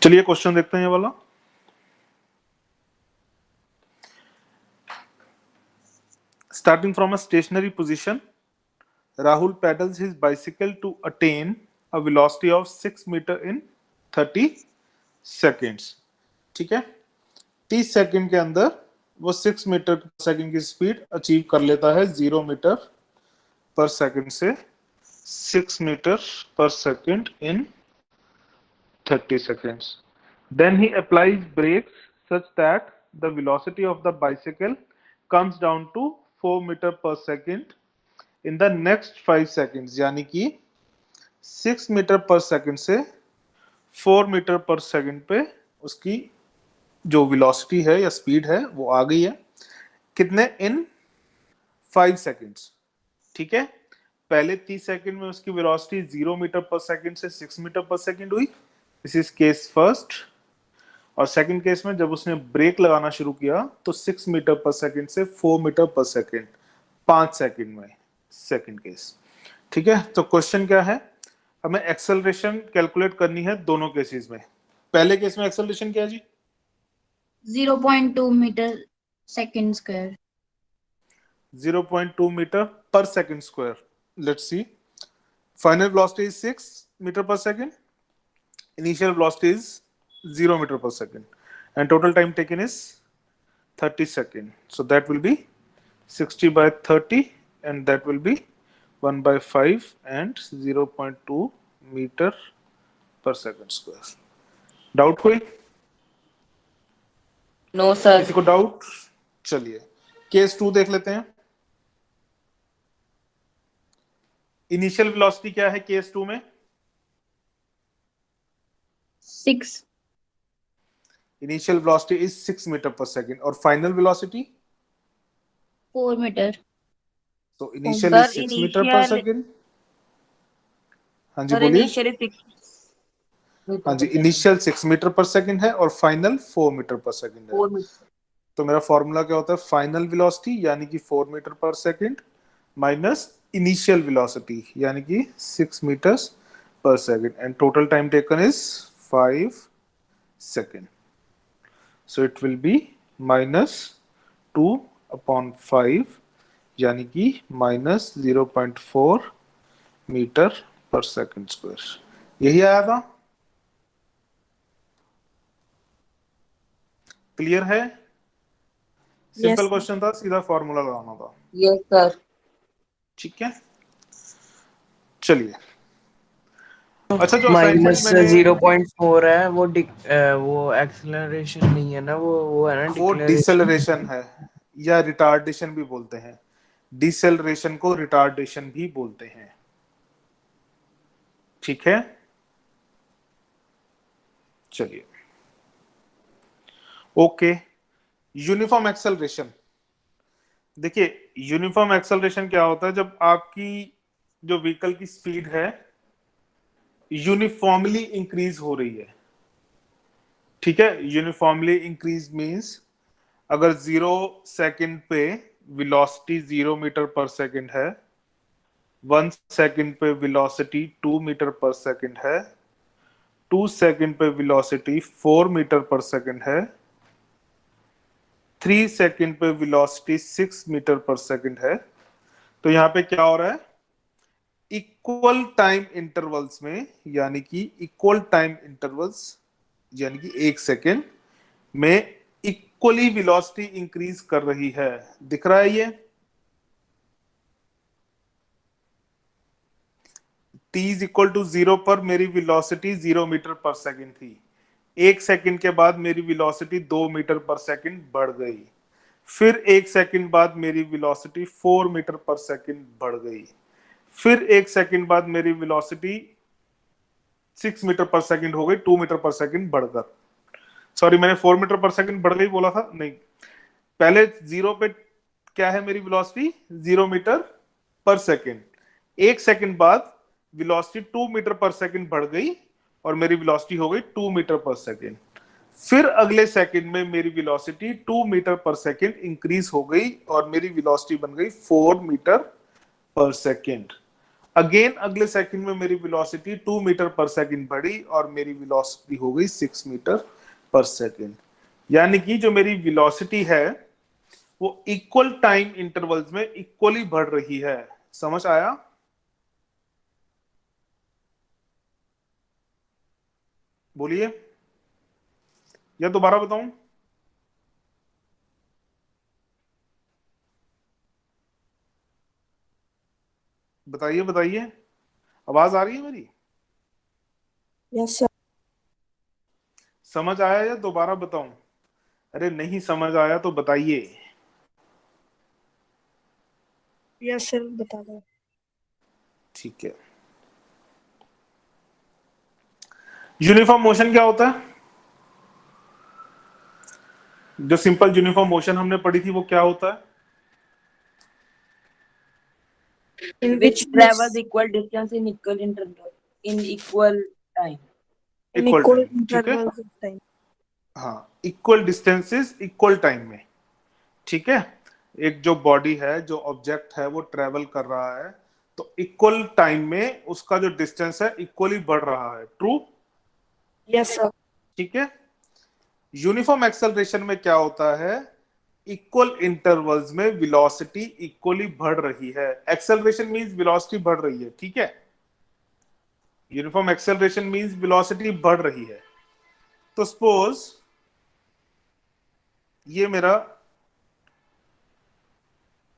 चलिए क्वेश्चन देखते हैं ये वाला। Starting from a stationary position, Rahul pedals his bicycle to attain a velocity of 6 meter in 30 seconds. ठीक है, 30 सेकंड के अंदर वो 6 मीटर पर सेकंड की स्पीड अचीव कर लेता है 0 मीटर पर सेकंड से 6 metre per second in 30 seconds. Then he applies brakes such that the velocity of the bicycle comes down to 4 meter per second in the next 5 seconds. यानी कि 6 metre per second से 4 metre per second पे उसकी जो velocity है या speed है वो आ गई है। कितने? इन 5 सेकंड्स। ठीक है, पहले 30 सेकंड में उसकी वेलोसिटी 0 मीटर पर सेकंड से 6 मीटर पर सेकंड हुई। This is case first. और सेकंड केस में जब उसने ब्रेक लगाना शुरू किया तो 6 मीटर पर सेकंड से 4 मीटर पर सेकंड 5 सेकंड में सेकंड केस। ठीक है, तो क्वेश्चन क्या है, हमें एक्सेलरेशन कैलकुलेट करनी है दोनों केसेस में। पहले केस में एक्सेलरेशन क्या है जी? 0.2 metre second square. 0.2 metre per second square. Let's see, final velocity is 6 metre per second, initial velocity is 0 meter per second, and total time taken is 30 seconds. So that will be 60 by 30, and that will be 1 by 5 and 0.2 meter per second square. Doubt कोई? No sir. किसी को doubt? चलिए case 2 देख लेते हैं। Initial velocity क्या है case 2 में? 6। Initial velocity is 6 metre per second और फाइनल वेलोसिटी 4 मीटर। तो initial is 6 metre per second. हाँ जी बोलिए। हाँ जी, इनिशियल 6 मीटर पर सेकंड है और फाइनल 4 मीटर पर सेकंड है। तो मेरा फॉर्मूला क्या होता है, फाइनल वेलोसिटी यानी कि 4 metre per second minus initial velocity यानी कि 6 मीटर्स पर second, and total time taken is 5 second. So it will be -2/5 यानी कि -0.4 मीटर पर सेकंड स्क्वायर। यही आया था। क्लियर है? सिंपल क्वेश्चन था, सीधा फॉर्मूला लगाना था। Yes sir. ठीक है, चलिए। अच्छा, जो माइनस असाइनमेंट 0.4 है वो एक्सेलरेशन नहीं है ना, वो है ना वो डिसेलरेशन है या रिटार्डेशन भी बोलते हैं। डिसेलरेशन को रिटार्डेशन भी बोलते हैं। ठीक है, चलिए। Okay, uniform acceleration. देखिए, यूनिफॉर्म एक्सेलरेशन क्या होता है, जब आपकी जो व्हीकल की स्पीड है यूनिफॉर्मली इंक्रीज हो रही है। ठीक है, यूनिफॉर्मली इंक्रीज मींस अगर 0 सेकंड पे वेलोसिटी 0 मीटर पर सेकंड है, 1 सेकंड पे वेलोसिटी 2 मीटर पर सेकंड है, 2 सेकंड पे वेलोसिटी 4 मीटर पर सेकंड है, 3 सेकंड पे वेलोसिटी 6 मीटर पर सेकंड है, तो यहां पे क्या हो रहा है, इक्वल टाइम इंटरवल्स में, यानी कि इक्वल टाइम इंटरवल्स यानी कि 1 सेकंड में इक्वली वेलोसिटी इंक्रीज कर रही है। दिख रहा है ये? t इज इक्वल टू 0 पर मेरी वेलोसिटी 0 मीटर पर सेकंड थी। 1 सेकंड के बाद मेरी वेलोसिटी 2 मीटर पर सेकंड बढ़ गई। फिर 1 सेकंड बाद मेरी वेलोसिटी 4 मीटर पर सेकंड बढ़ गई। फिर 1 सेकंड बाद मेरी वेलोसिटी 6 मीटर पर सेकंड हो गई, 2 मीटर पर सेकंड बढ़कर। सॉरी, मैंने 4 मीटर पर सेकंड बढ़ गई बोला था, नहीं। पहले 0 पे क्या है मेरी velocity? 0 metre per second. 1 second बाद वेलोसिटी 2 मीटर पर सेकंड बढ़ गई और मेरी वेलोसिटी हो गई 2 मीटर पर सेकंड। फिर अगले सेकंड में मेरी velocity 2 metre per second increase हो गई और मेरी वेलोसिटी बन गई 4 मीटर पर सेकंड। अगेन अगले सेकंड में मेरी वेलोसिटी 2 मीटर पर सेकंड बढ़ी और मेरी वेलोसिटी हो गई 6 मीटर पर सेकंड। यानी कि जो मेरी वेलोसिटी है वो इक्वल टाइम इंटरवल्स में इक्वली बढ़ रही है। समझ आया? बोलिए, या दोबारा बताऊं? बताइए बताइए, आवाज आ रही है मेरी? Yes sir. समझ आया या दोबारा बताऊं? अरे नहीं समझ आया तो बताइए। यस सर, बता दो। ठीक है। यूनिफॉर्म मोशन क्या होता है? जो सिंपल यूनिफॉर्म मोशन हमने पढ़ी थी वो क्या होता है? In which which travels equal distance in equal time. in equal equal time, ठीक है। intervals of time. हाँ, इक्वल डिस्टेंसेस इक्वल टाइम में, ठीक है। एक जो बॉडी है, जो ऑब्जेक्ट है, वो ट्रेवल कर रहा है तो इक्वल टाइम में उसका जो डिस्टेंस है इक्वली बढ़ रहा है। ट्रू? Yes sir. ठीक है। यूनिफॉर्म एक्सेलरेशन में क्या होता है? इक्वल इंटरवल्स में वेलोसिटी इक्वली बढ़ रही है। एक्सेलरेशन मींस वेलोसिटी बढ़ रही है, ठीक है। यूनिफॉर्म एक्सेलरेशन मींस वेलोसिटी बढ़ रही है। तो सपोज ये मेरा,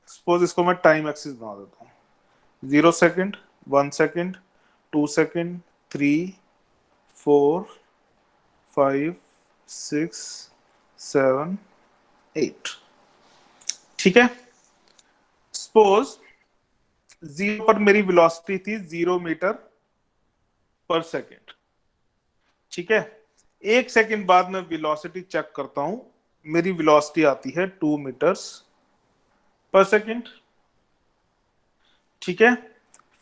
सपोज इसको मैं टाइम एक्सिस बना देता हूं। 0 सेकेंड, 1 सेकेंड, 2 सेकेंड, 3, 4, 5, 6, 7, 8, ठीक है। सपोज 0 पर मेरी वेलोसिटी थी 0 मीटर पर सेकेंड, ठीक है। 1 सेकेंड बाद मैं वेलोसिटी चेक करता हूं, मेरी वेलोसिटी आती है 2 मीटर्स पर सेकेंड, ठीक है।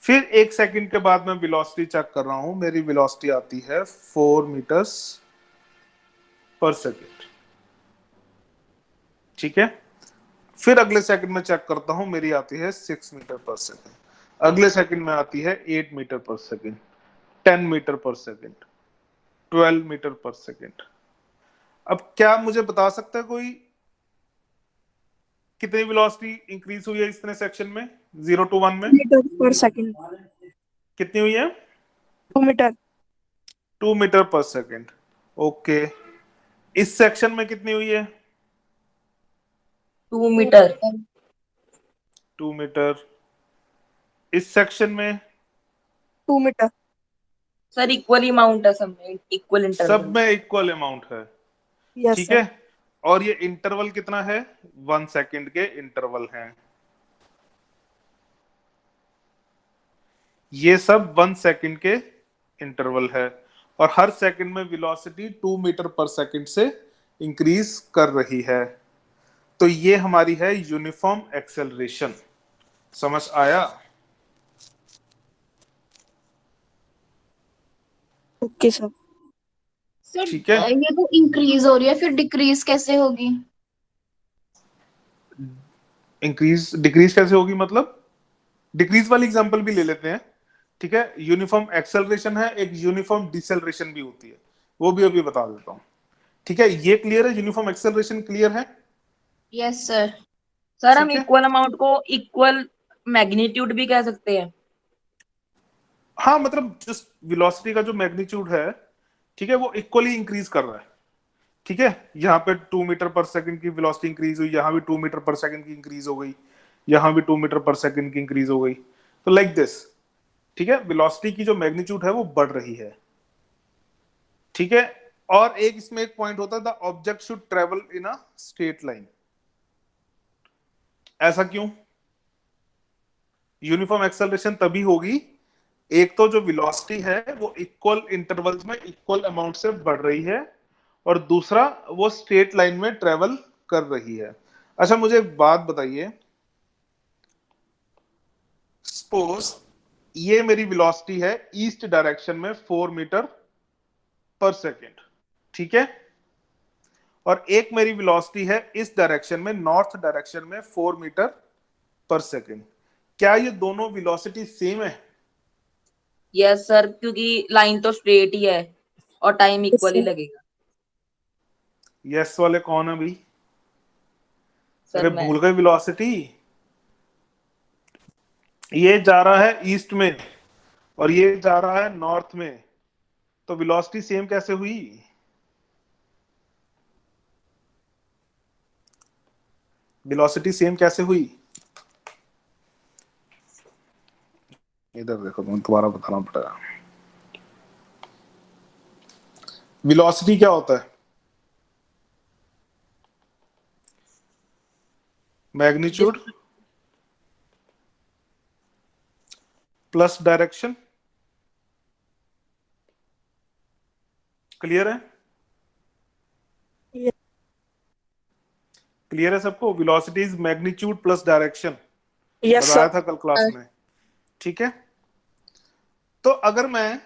फिर 1 सेकेंड के बाद मैं वेलोसिटी चेक कर रहा हूं, मेरी वेलोसिटी आती है 4 मीटर्स पर सेकेंड, ठीक है। फिर अगले सेकंड में चेक करता हूं, मेरी आती है 6 मीटर पर सेकेंड। अगले सेकंड में आती है 8 मीटर पर सेकेंड, 10 मीटर पर सेकेंड, 12 मीटर पर सेकेंड। अब क्या मुझे बता सकता है कोई कितनी वेलोसिटी इंक्रीज हुई है इतने सेक्शन में, 0 to 1 में? Meter per second. कितनी हुई है? 2 meter. 2 मीटर पर सेकेंड। ओके, इस सेक्शन में कितनी हुई है? 2 meter. 2 मीटर। इस सेक्शन में? 2 meter. सर इक्वल अमाउंट है सब में, इक्वल सब इंटरवल. में इक्वल अमाउंट है, Yes ठीक sir. है। और ये इंटरवल कितना है? 1 सेकेंड के इंटरवल हैं। ये सब 1 सेकेंड के इंटरवल है और हर सेकेंड में वेलोसिटी 2 मीटर पर सेकेंड से इंक्रीज कर रही है। तो ये हमारी है यूनिफॉर्म एक्सेलरेशन। समझ आया? Okay sir. सर ठीक है। ये तो इंक्रीज हो रही है, फिर डिक्रीज कैसे होगी? इंक्रीज डिक्रीज कैसे होगी मतलब? डिक्रीज वाली एग्जांपल भी ले लेते हैं, ठीक है। यूनिफॉर्म एक्सेलरेशन है, एक यूनिफॉर्म डिसेलरेशन भी होती है, वो भी अभी बता देता हूं, ठीक है। ये क्लियर है? यूनिफॉर्म एक्सेलरेशन क्लियर है? Yes sir. सर हम ठीक है। इक्वल अमाउंट को इक्वल मैग्नीट्यूड भी कह सकते हैं. हाँ, मतलब जिस वेलोसिटी का जो मैग्नीट्यूड है, ठीक है, वो इक्वली इंक्रीज कर रहा है, ठीक है। यहाँ पे 2 मीटर पर सेकंड की वेलोसिटी इंक्रीज हुई, यहाँ भी 2 मीटर पर सेकंड की इंक्रीज हो गई, यहाँ भी 2 मीटर पर सेकंड की इंक्रीज हो गई। तो लाइक दिस, ठीक है, वेलोसिटी की जो मैग्नीट्यूड है वो बढ़ रही है, ठीक है। और एक इसमें एक पॉइंट होता है, the object should travel in a straight line. ऐसा क्यों? यूनिफॉर्म एक्सेलरेशन तभी होगी, एक तो जो वेलोसिटी है वो इक्वल इंटरवल्स में इक्वल अमाउंट से बढ़ रही है और दूसरा वो स्ट्रेट लाइन में ट्रेवल कर रही है। अच्छा, मुझे एक बात बताइए, सपोज ये मेरी वेलोसिटी है ईस्ट डायरेक्शन में 4 मीटर पर सेकेंड, ठीक है। और एक मेरी वेलोसिटी है इस डायरेक्शन में, नॉर्थ डायरेक्शन में 4 मीटर पर सेकेंड। क्या ये दोनों वेलोसिटी सेम है? यस सर, क्योंकि लाइन तो स्ट्रेट ही है और टाइम इक्वल ही sir. लगेगा। यस वाले कौन है भाई? सर अरे मैं भूल गए वेलोसिटी। ये जा रहा है ईस्ट में और ये जा रहा है नॉर्थ में, तो वेलोसिटी सेम कैसे हुई? वेलोसिटी सेम कैसे हुई? इधर देखो, मैं दोबारा बताना पड़ेगा। वेलोसिटी क्या होता है? Magnitude plus direction. क्लियर है? Yes. क्लियर है सबको? Velocity is magnitude plus direction, Yes, बताया sir. था कल क्लास में। ठीक है, तो अगर मैं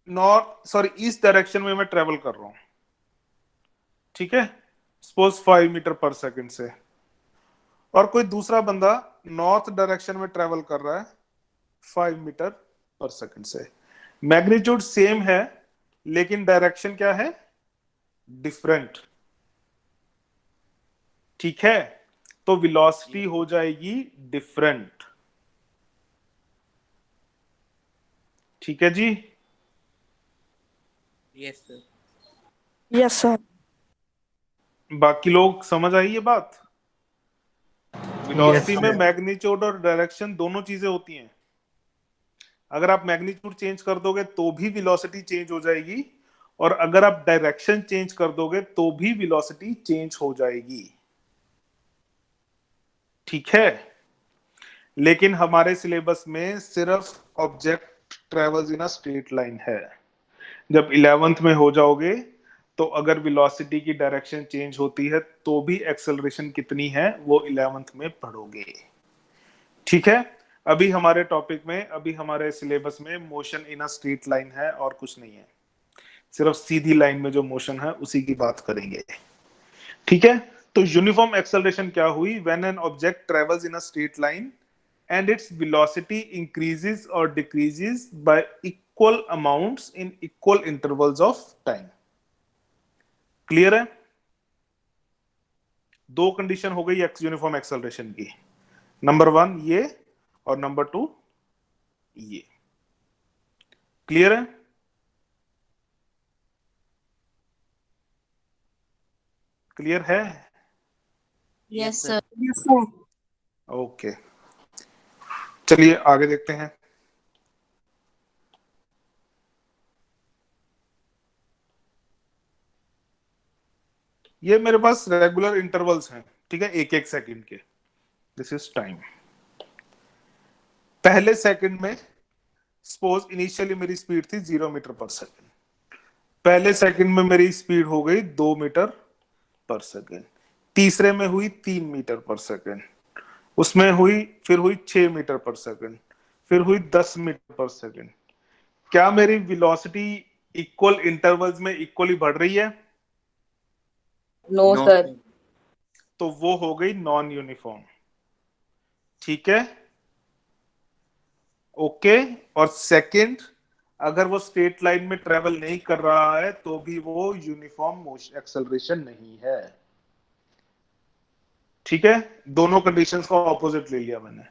नॉर्थ सॉरी ईस्ट डायरेक्शन में मैं ट्रेवल कर रहा हूं, ठीक है, सपोज 5 मीटर पर सेकंड से, और कोई दूसरा बंदा नॉर्थ डायरेक्शन में ट्रेवल कर रहा है 5 मीटर पर सेकंड से, मैग्नीट्यूड सेम है लेकिन डायरेक्शन क्या है? डिफरेंट। ठीक है, तो वेलोसिटी हो जाएगी डिफरेंट। ठीक है जी? Yes sir. Yes, sir. बाकी लोग समझ आई ये बात? वेलोसिटी में sir. मैग्नीट्यूड और डायरेक्शन दोनों चीजें होती हैं। अगर आप मैग्नीट्यूड चेंज कर दोगे तो भी वेलोसिटी चेंज हो जाएगी, और अगर आप डायरेक्शन चेंज कर दोगे तो भी वेलोसिटी चेंज हो जाएगी। ठीक है, लेकिन हमारे सिलेबस में सिर्फ object travels in a straight line है। जब 11th में हो जाओगे तो अगर वेलोसिटी की डायरेक्शन चेंज होती है तो भी एक्सेलरेशन कितनी है वो 11th में पढ़ोगे। ठीक है, अभी हमारे टॉपिक में, अभी हमारे सिलेबस में motion in a straight line है और कुछ नहीं है, सिर्फ सीधी लाइन में जो मोशन है उसी की बात करेंगे। ठीक है, तो यूनिफॉर्म एक्सेलरेशन क्या हुई? When an object travels in a straight line and its velocity increases or decreases by equal amounts in equal intervals of time. Clear है? दो कंडीशन हो गई एक्स यूनिफॉर्म एक्सेलरेशन की, नंबर 1 ये और नंबर 2 ये। क्लियर है? क्लियर है? Yes sir. Yes, sir. Okay, चलिए आगे देखते हैं। ये मेरे पास रेगुलर इंटरवल्स हैं, ठीक है, एक एक सेकंड के। This is time. पहले सेकंड में सपोज इनिशियली मेरी स्पीड थी 0 मीटर पर सेकंड, पहले सेकंड में मेरी स्पीड हो गई 2 मीटर पर सेकंड, तीसरे में हुई 3 मीटर पर सेकंड, उसमें हुई फिर हुई 6 मीटर पर सेकंड, फिर हुई 10 मीटर पर सेकंड। क्या मेरी वेलोसिटी इक्वल इंटरवल्स में इक्वली बढ़ रही है? No no sir. तो वो हो गई नॉन यूनिफॉर्म। ठीक है, ओके। और सेकंड, अगर वो स्ट्रेट लाइन में ट्रेवल नहीं कर रहा है तो भी वो यूनिफॉर्म मोशन एक्सेलरेशन नहीं है। ठीक है, दोनों कंडीशंस का ऑपोजिट ले लिया मैंने।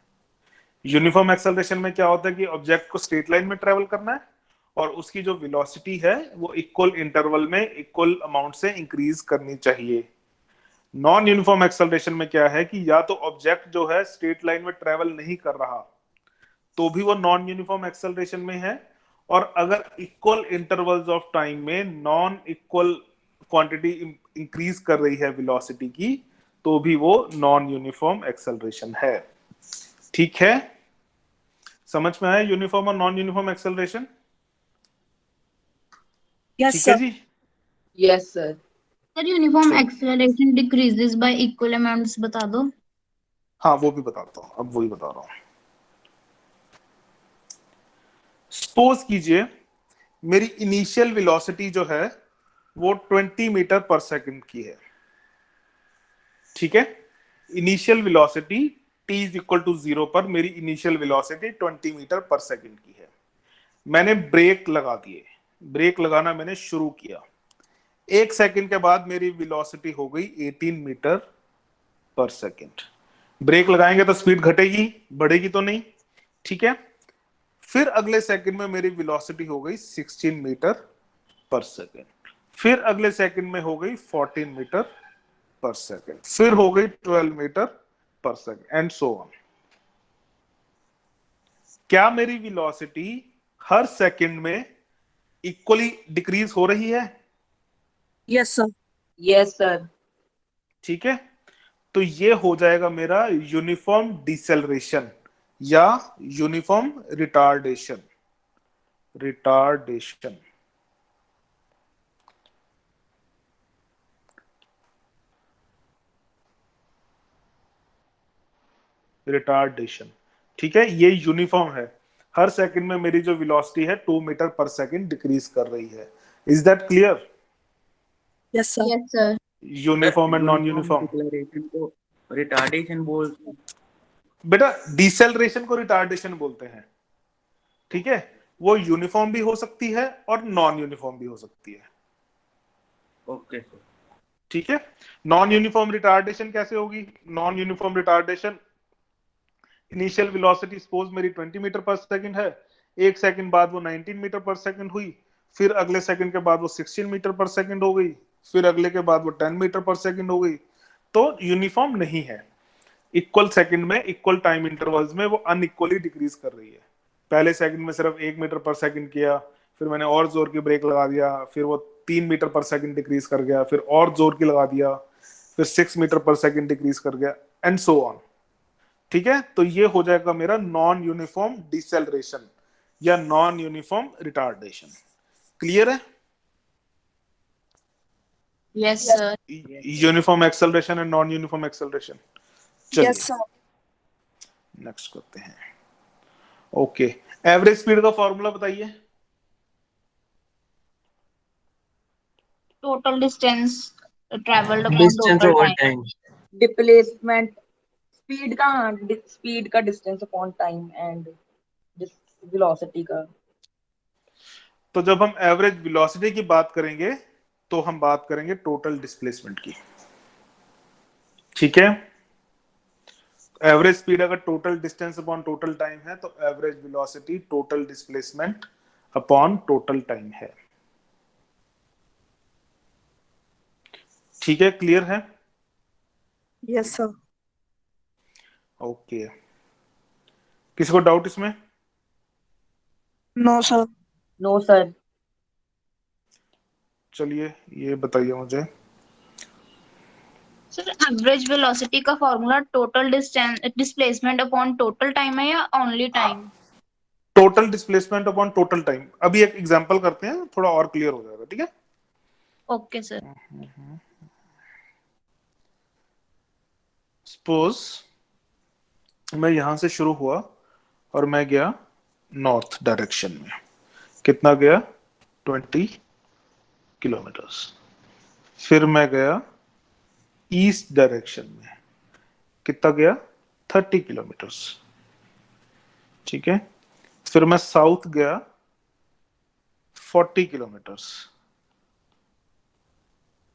यूनिफॉर्म एक्सेलरेशन में क्या होता है कि ऑब्जेक्ट को स्ट्रेट लाइन में ट्रेवल करना है और उसकी जो वेलोसिटी है वो इक्वल इंटरवल में इक्वल अमाउंट से इंक्रीज करनी चाहिए। नॉन यूनिफॉर्म एक्सेलरेशन में क्या है कि या तो ऑब्जेक्ट जो है स्ट्रेट लाइन में ट्रेवल नहीं कर रहा तो भी वो नॉन यूनिफॉर्म एक्सेलरेशन में है, और अगर इक्वल इंटरवल्स ऑफ टाइम में नॉन इक्वल क्वांटिटी इंक्रीज कर रही है वेलोसिटी की तो भी वो नॉन यूनिफॉर्म एक्सेलरेशन है। ठीक है, समझ में आया यूनिफॉर्म और नॉन यूनिफॉर्म एक्सेलरेशन? Yes, ठीक है sir. जी? Yes sir. Sir uniform acceleration decreases by equal amounts बता दो। हाँ वो भी बताता हूं, अब वही बता रहा हूं। सपोज कीजिए मेरी इनिशियल वेलोसिटी जो है वो 20 मीटर पर सेकंड की है। ठीक है, initial velocity t is equal to 0 पर मेरी initial velocity 20 metre per second की है। मैंने ब्रेक लगा दिए, ब्रेक लगाना मैंने शुरू किया, 1 सेकंड के बाद मेरी वेलोसिटी हो गई 18 मीटर पर सेकंड। ब्रेक लगाएंगे तो स्पीड घटेगी, बढ़ेगी तो नहीं, ठीक है। फिर अगले सेकंड में मेरी वेलोसिटी हो गई 16 मीटर पर सेकंड, फिर अगले सेकंड में हो गई 14 मीटर पर सेकंड, फिर हो गई 12 metre per second and so on. क्या मेरी वेलोसिटी हर सेकंड में इक्वली डिक्रीज हो रही है? Yes, sir. Yes, sir. ठीक है, तो ये हो जाएगा मेरा यूनिफॉर्म डिसेलरेशन या यूनिफॉर्म रिटार्डेशन। रिटार्डेशन, रिटार्डेशन, ठीक है। ये यूनिफॉर्म है, हर सेकंड में मेरी जो वेलोसिटी है 2 मीटर पर सेकंड डिक्रीज कर रही है। Is that clear? Yes, sir. Yes, sir. Uniform and non uniform. Declaration को रिटार्डेशन बोलते हैं। बेटा डिसेलरेशन को रिटार्डेशन बोलते हैं, ठीक है। वो यूनिफॉर्म भी हो सकती है और नॉन यूनिफॉर्म भी हो सकती है, ओके सर। ठीक है। नॉन यूनिफॉर्म रिटार्डेशन कैसे होगी? Non uniform retardation, initial velocity suppose मेरी 20 मीटर पर सेकंड है, 1 सेकंड बाद वो 19 मीटर पर सेकंड हुई, फिर अगले सेकंड के बाद वो 16 मीटर पर सेकंड हो गई, फिर अगले के बाद वो 10 मीटर पर सेकंड हो गई। तो यूनिफॉर्म नहीं है, इक्वल सेकंड में इक्वल टाइम इंटरवल्स में वो अनइक्वली डिक्रीज कर रही है। पहले सेकंड में सिर्फ 1 मीटर पर सेकंड किया, फिर मैंने और जोर की ब्रेक लगा दिया, फिर वो 3 मीटर पर सेकंड डिक्रीज कर गया, फिर और जोर की लगा दिया, फिर 6 मीटर पर सेकंड डिक्रीज कर गया एंड सो ऑन, ठीक है। तो ये हो जाएगा मेरा नॉन यूनिफॉर्म डिसेलरेशन या नॉन यूनिफॉर्म रिटार्डेशन। क्लियर है? Yes, sir. Uniform acceleration and non uniform acceleration. चलिए Yes, sir. नेक्स्ट करते हैं। ओके, एवरेज स्पीड का फॉर्मूला बताइए। Total distance traveled upon distance total over time. Time. Displacement, speed का, हाँ, speed का distance upon time and velocity का। तो जब हम एवरेज वेलोसिटी की बात करेंगे तो हम बात करेंगे टोटल डिस्प्लेसमेंट की, ठीक है। एवरेज स्पीड अगर total distance upon total time है तो average velocity total displacement upon total time है, ठीक है। क्लियर है? Yes, sir. ओके, किसी को डाउट इसमें? No, sir. No, sir. चलिए ये बताइए मुझे। सर एवरेज वेलोसिटी का formula total distance displacement upon total time है या only time? Total displacement upon total time. अभी एक एग्जांपल करते हैं, थोड़ा और क्लियर हो जाएगा, ठीक है। Okay sir. सपोज मैं यहां से शुरू हुआ और मैं गया नॉर्थ डायरेक्शन में, कितना गया? 20 किलोमीटर्स। फिर मैं गया ईस्ट डायरेक्शन में, कितना गया? 30 किलोमीटर्स, ठीक है। फिर मैं साउथ गया 40 किलोमीटर्स,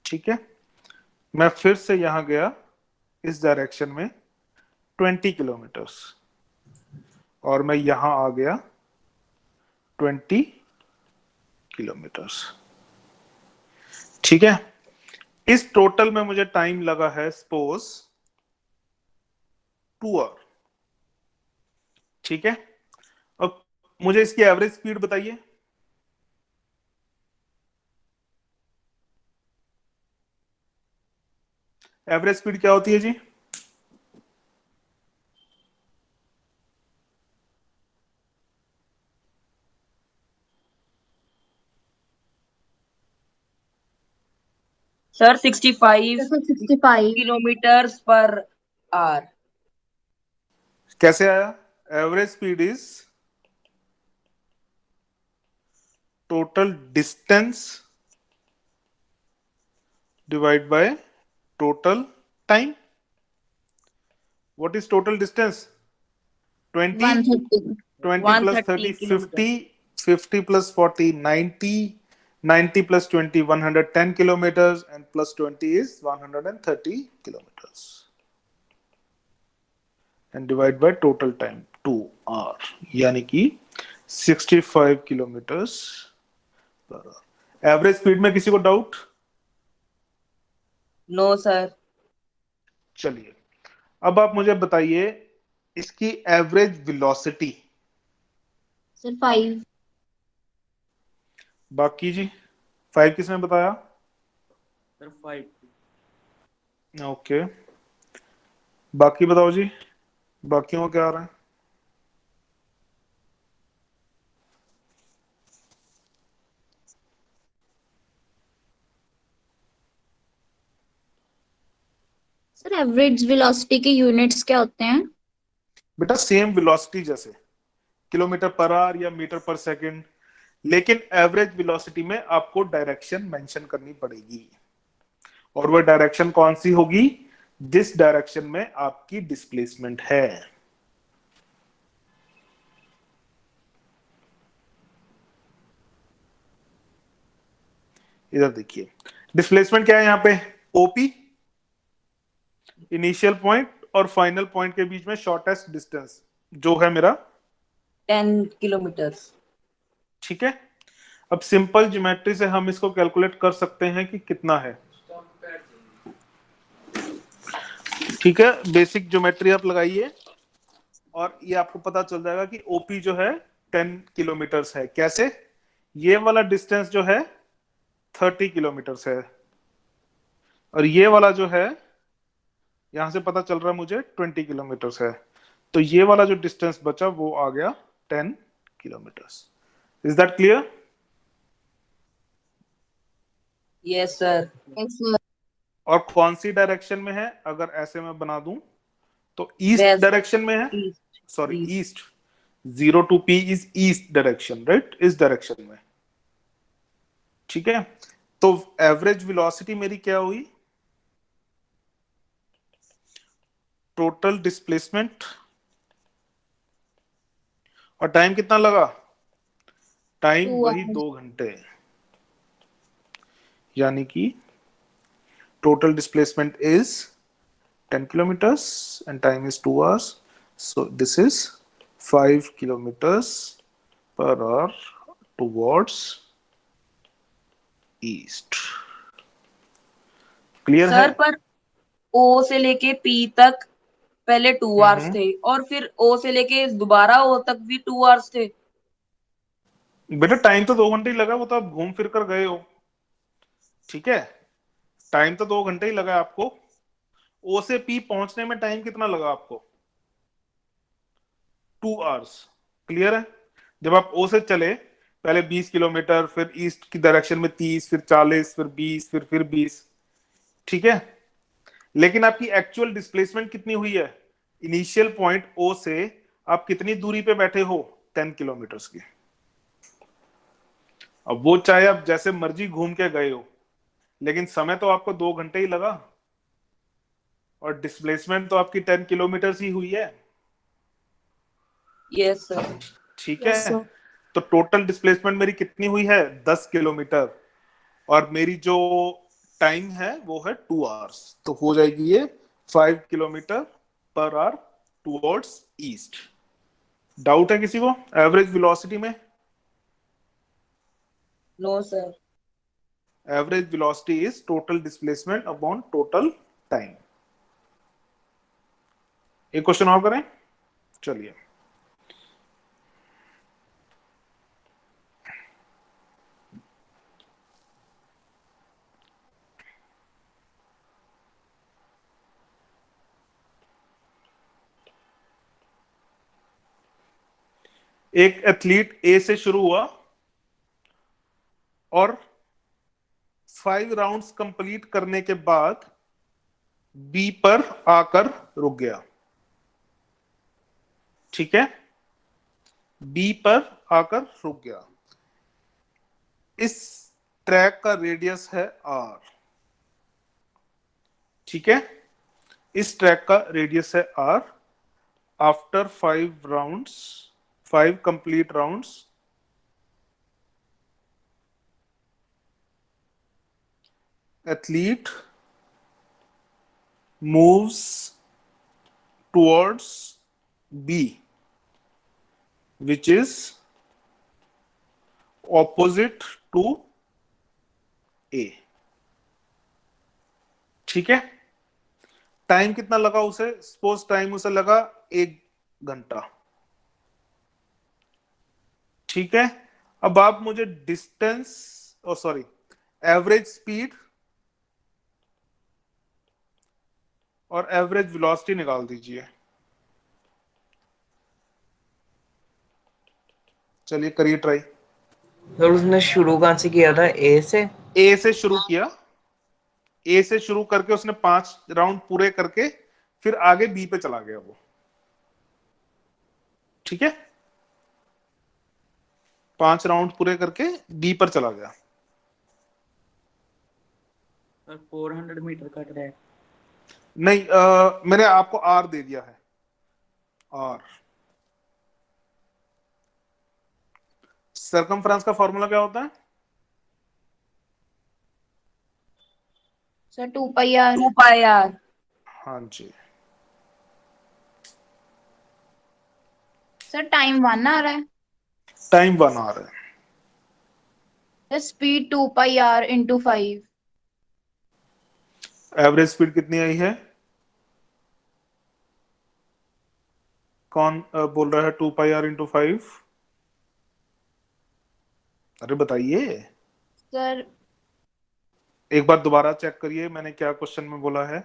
ठीक है। मैं फिर से यहां गया इस डायरेक्शन में 20 किलोमीटर्स और मैं यहां आ गया 20 किलोमीटर्स, ठीक है। इस टोटल में मुझे टाइम लगा है सपोज 2 आवर, ठीक है। अब मुझे इसकी एवरेज स्पीड बताइए। एवरेज स्पीड क्या होती है जी? Sir, 65 65. kilometers per hour. कैसे आया? Average speed is total distance divide by total time. What is total distance? 20. 130. 20 plus 30, 50. 50 plus 40, 90. 90 plus 20, 110 kilometers, and plus 20 is 130 kilometers. And divide by total time 2 hour, यानी कि 65 kilometers per hour. Average speed में किसी को doubt? No sir. चलिए, अब आप मुझे बताइए इसकी एवरेज वेलोसिटी। सर 5. बाकी जी 5 किसने बताया? सर 5। ओके, बाकी बताओ जी, बाकियों को क्या आ रहा है? सर एवरेज वेलोसिटी के यूनिट्स क्या होते हैं? बेटा सेम वेलोसिटी जैसे किलोमीटर पर आवर या मीटर पर सेकंड, लेकिन एवरेज वेलोसिटी में आपको डायरेक्शन मेंशन करनी पड़ेगी, और वह डायरेक्शन कौन सी होगी? जिस डायरेक्शन में आपकी डिस्प्लेसमेंट है। इधर देखिए, डिस्प्लेसमेंट क्या है यहाँ पे? ओपी, इनिशियल पॉइंट और फाइनल पॉइंट के बीच में शॉर्टेस्ट डिस्टेंस जो है मेरा 10 किलोमीटर्स। ठीक है। अब सिंपल ज्योमेट्री से हम इसको कैलकुलेट कर सकते हैं कि कितना है। ठीक है, बेसिक ज्योमेट्री आप लगाइए और ये आपको पता चल जाएगा कि ओपी जो है 10 किलोमीटर्स है। कैसे? ये वाला डिस्टेंस जो है 30 किलोमीटर्स है, और ये वाला जो है यहां से पता चल रहा है मुझे 20 किलोमीटर्स है, तो ये वाला जो डिस्टेंस बचा वो आ गया 10 kilometres. Is that clear? Yes sir. Yes sir. और कौन सी डायरेक्शन में है? अगर ऐसे मैं बना दूं तो ईस्ट West. डायरेक्शन में है, east. Sorry east. 0 to P is east direction, right? इस डायरेक्शन में। ठीक है, तो एवरेज वेलोसिटी मेरी क्या हुई? टोटल डिस्प्लेसमेंट, और टाइम कितना लगा? टाइम 2 वही hours. 2 घंटे, यानी कि total displacement is 10 kilometers and time is 2 hours, so this is 5 kilometers per hour towards east. Clear है? सर पर O से लेके P तक पहले 2 आवर्स थे, और फिर O से लेके दोबारा O तक भी 2 आवर्स थे। बेटा टाइम तो 2 घंटे ही लगा, वो तो आप घूम फिर कर गए हो। ठीक है, टाइम तो 2 घंटे ही लगा आपको। ओ से पी पहुंचने में टाइम कितना लगा आपको? 2 आवर्स। क्लियर है? जब आप ओ से चले, पहले 20 किलोमीटर, फिर ईस्ट की डायरेक्शन में 30, फिर 40, फिर 20, फिर 20। ठीक है, लेकिन आपकी एक्चुअल डिस्प्लेसमेंट कितनी हुई है? इनिशियल पॉइंट ओ से आप कितनी दूरी पे बैठे हो? 10 किलोमीटर्स की। अब वो चाहे आप जैसे मर्जी घूम के गए हो, लेकिन समय तो आपको 2 घंटे ही लगा, और डिस्प्लेसमेंट तो आपकी 10 किलोमीटर्स ही हुई है। Yes sir. ठीक Yes, है, sir. तो टोटल डिस्प्लेसमेंट मेरी कितनी हुई है? 10 किलोमीटर, और मेरी जो टाइम है वो है 2 आवर्स, तो हो जाएगी ये 5 kilometre per our towards east. Doubt है किसी को एवरेज वेलोसिटी में? No sir. Average velocity is total displacement upon total time. एक क्वेश्चन और करें, चलिए। एक एथलीट ए से शुरू हुआ और 5 राउंड्स कंप्लीट करने के बाद बी पर आकर रुक गया। ठीक है, बी पर आकर रुक गया। इस ट्रैक का रेडियस है आर। ठीक है, इस ट्रैक का रेडियस है r। After 5 complete rounds athlete moves towards B, which is opposite to A। ठीक है, टाइम कितना लगा उसे? सपोज टाइम उसे लगा 1 घंटा। ठीक है, अब आप मुझे डिस्टेंस सॉरी एवरेज स्पीड और एवरेज वेलोसिटी निकाल दीजिए। चलिए करिए ट्राई। सर उसने शुरू कहाँ से किया था, ए से? ए से शुरू किया, ए से शुरू करके उसने 5 राउंड पूरे करके फिर आगे बी पे चला गया वो। ठीक है, 5 राउंड पूरे करके बी पर चला गया। सर 400 मीटर का ट्रैक। नहीं, मैंने आपको आर दे दिया है, आर। सरकमफ्रेंस का फॉर्मूला क्या होता है? Sir 2 pi r। 2 pi r। हाँ जी, सर टाइम 1 आ रहा है। टाइम 1 आ रहा है। Sir speed 2 pi r into 5। Average speed कितनी आई है? कौन बोल रहा है 2 पाई आर इंटू 5? अरे बताइए, सर एक बार दोबारा चेक करिए मैंने क्या क्वेश्चन में बोला है।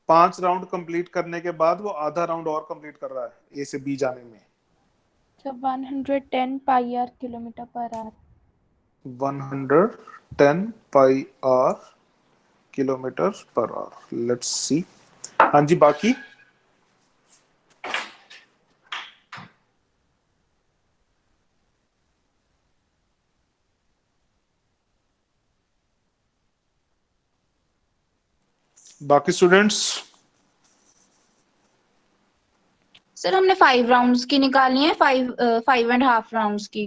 5 राउंड कंप्लीट करने के बाद वो आधा राउंड और कंप्लीट कर रहा है ए से बी जाने में। So 110 pi r kilometer per hour. 110 pi r kilometre per hour. Let's see. हाँ जी, बाकी बाकी स्टूडेंट्स? सर हमने 5 राउंड्स की निकाली है, 5.5 राउंड्स की।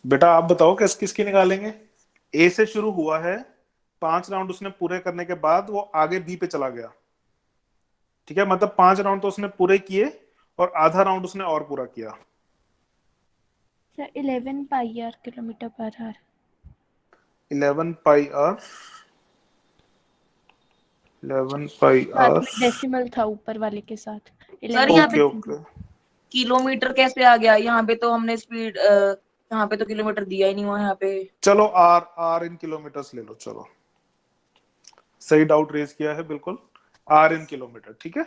बेटा आप बताओ किस किसकी निकालेंगे? ए से शुरू हुआ है, 5 राउंड उसने पूरे करने के बाद वो आगे बी पे चला गया। ठीक है, मतलब 5 राउंड तो उसने पूरे किए और आधा राउंड उसने और पूरा किया। So 11 pi r kilometer per hour. 11 pi r, 11 pi बाद आर। में डेसिमल था ऊपर वाले के साथ। सर यहाँ ओके पे ओके, किलोमीटर कैसे आ गया? यहाँ पे तो हमने स्पीड, यहाँ पे तो किलोमीटर दिया ही नहीं हुआ यहाँ पे। चलो आर आर इन किलोमीटर्स ले लो। चलो सही डाउट रेज किया है, बिल्कुल आर इन किलोमीटर। ठीक है,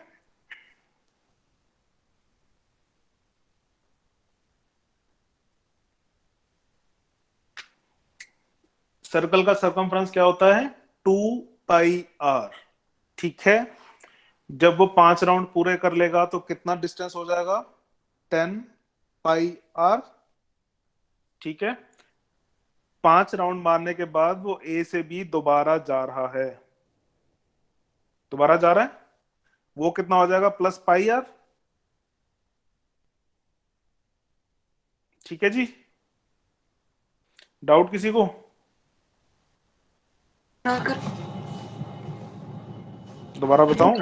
सर्कल का सरकमफ्रेंस क्या होता है? 2 पाई आर। ठीक है, जब वो 5 राउंड पूरे कर लेगा तो कितना डिस्टेंस हो जाएगा? 10 पाई आर। ठीक है, 5 राउंड मारने के बाद वो ए से बी दोबारा जा रहा है, दोबारा जा रहा है, वो कितना हो जाएगा? Plus pi r. ठीक है जी, डाउट किसी को? दोबारा बताऊं?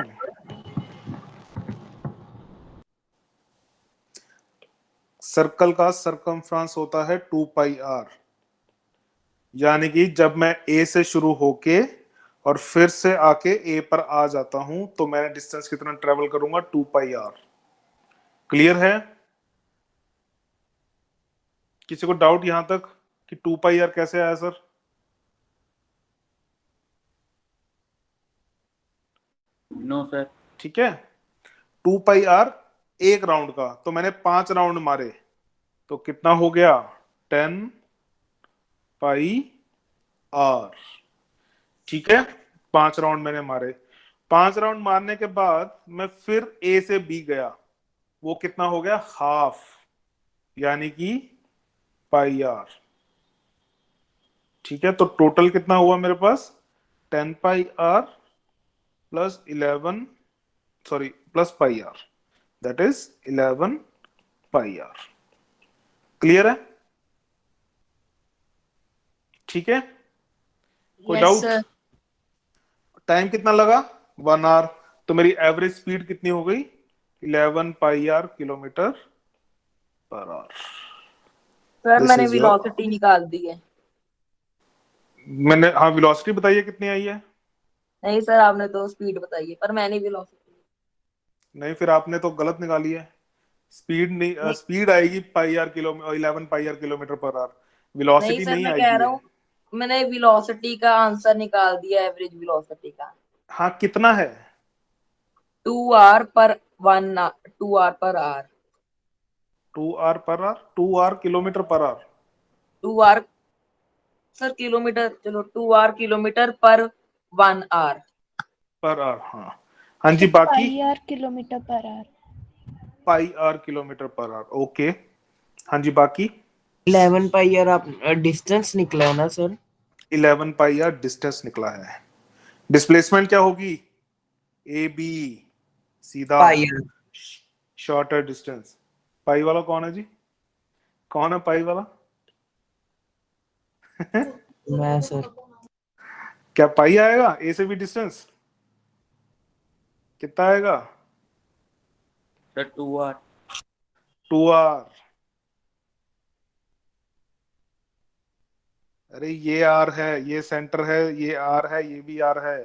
सर्कल का सरकमफ्रेंस होता है 2 पाई आर, यानी कि जब मैं ए से शुरू होके और फिर से आके ए पर आ जाता हूं तो मैं डिस्टेंस कितना ट्रेवल करूंगा? 2 पाई आर। क्लियर है? किसी को डाउट यहां तक कि 2 पाई आर कैसे आया सर? No sir. ठीक है, 2 पाई आर एक राउंड का, तो मैंने 5 राउंड मारे तो कितना हो गया? 10 पाई आर। ठीक है, 5 राउंड मैंने मारे। 5 राउंड मारने के बाद मैं फिर ए से बी गया, वो कितना हो गया? हाफ, यानी कि पाई आर। ठीक है, तो टोटल कितना हुआ मेरे पास? 10 पाई are plus 11 sorry, plus pi r. That is 11 pi r. Clear है? ठीक है? कोई Yes, डाउट? sir. टाइम कितना लगा? 1 आवर. तो मेरी एवरेज स्पीड कितनी हो गई? 11 pi r kilometre per hour. Sir This मैंने is your- वेलोसिटी निकाल दी है. मैंने हाँ वेलोसिटी बताइए कितनी आई है? नहीं सर, आपने तो स्पीड बताई है, पर मैंने वेलोसिटी नहीं, फिर आपने तो गलत निकाली है. स्पीड नहीं, नहीं, स्पीड आएगी pi r kilo 11 pi r kilometre per hour. Velocity sir नहीं मैं कह आएगी. रहा हूँ, मैंने वेलोसिटी का आंसर निकाल दिया, एवरेज वेलोसिटी का. हाँ, कितना है? 2 आर पर 2 r per r. 2 r per hour, 2 r kilometre per hour. 2 r sir kilometre, चलो 2 आर किलोमीटर पर 1 आर. Per our. हाँ हाँ जी. सर बाकी pi r kilometre per hour. Pi r kilometre per hour. Okay. हाँ जी. बाकी 11 पाई यार आप डिस्टेंस निकला है ना सर? 11 पाई आर डिस्टेंस निकला है. डिस्प्लेसमेंट क्या होगी? A B. सीधा पाई यार शॉर्टर डिस्टेंस. पाई वाला कौन है जी? कौन है पाई वाला? मैं सर. क्या पाई आएगा? ए से भी डिस्टेंस कितना आएगा? Sir 2 r. 2 आर. अरे ये आर है, ये सेंटर है, ये आर है, ये भी आर है.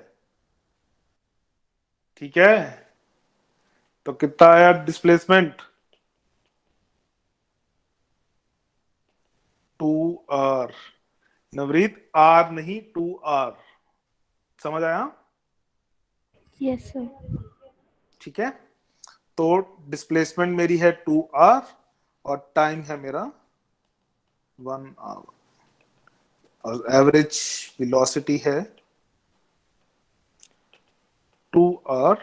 ठीक है. तो कितना आया डिस्प्लेसमेंट? 2 आर. नवरीत, आर नहीं 2 आर. समझ आया? Yes sir. ठीक है. तो डिस्प्लेसमेंट मेरी है 2 आर और टाइम है मेरा 1 आवर और एवरेज वेलोसिटी है 2 आर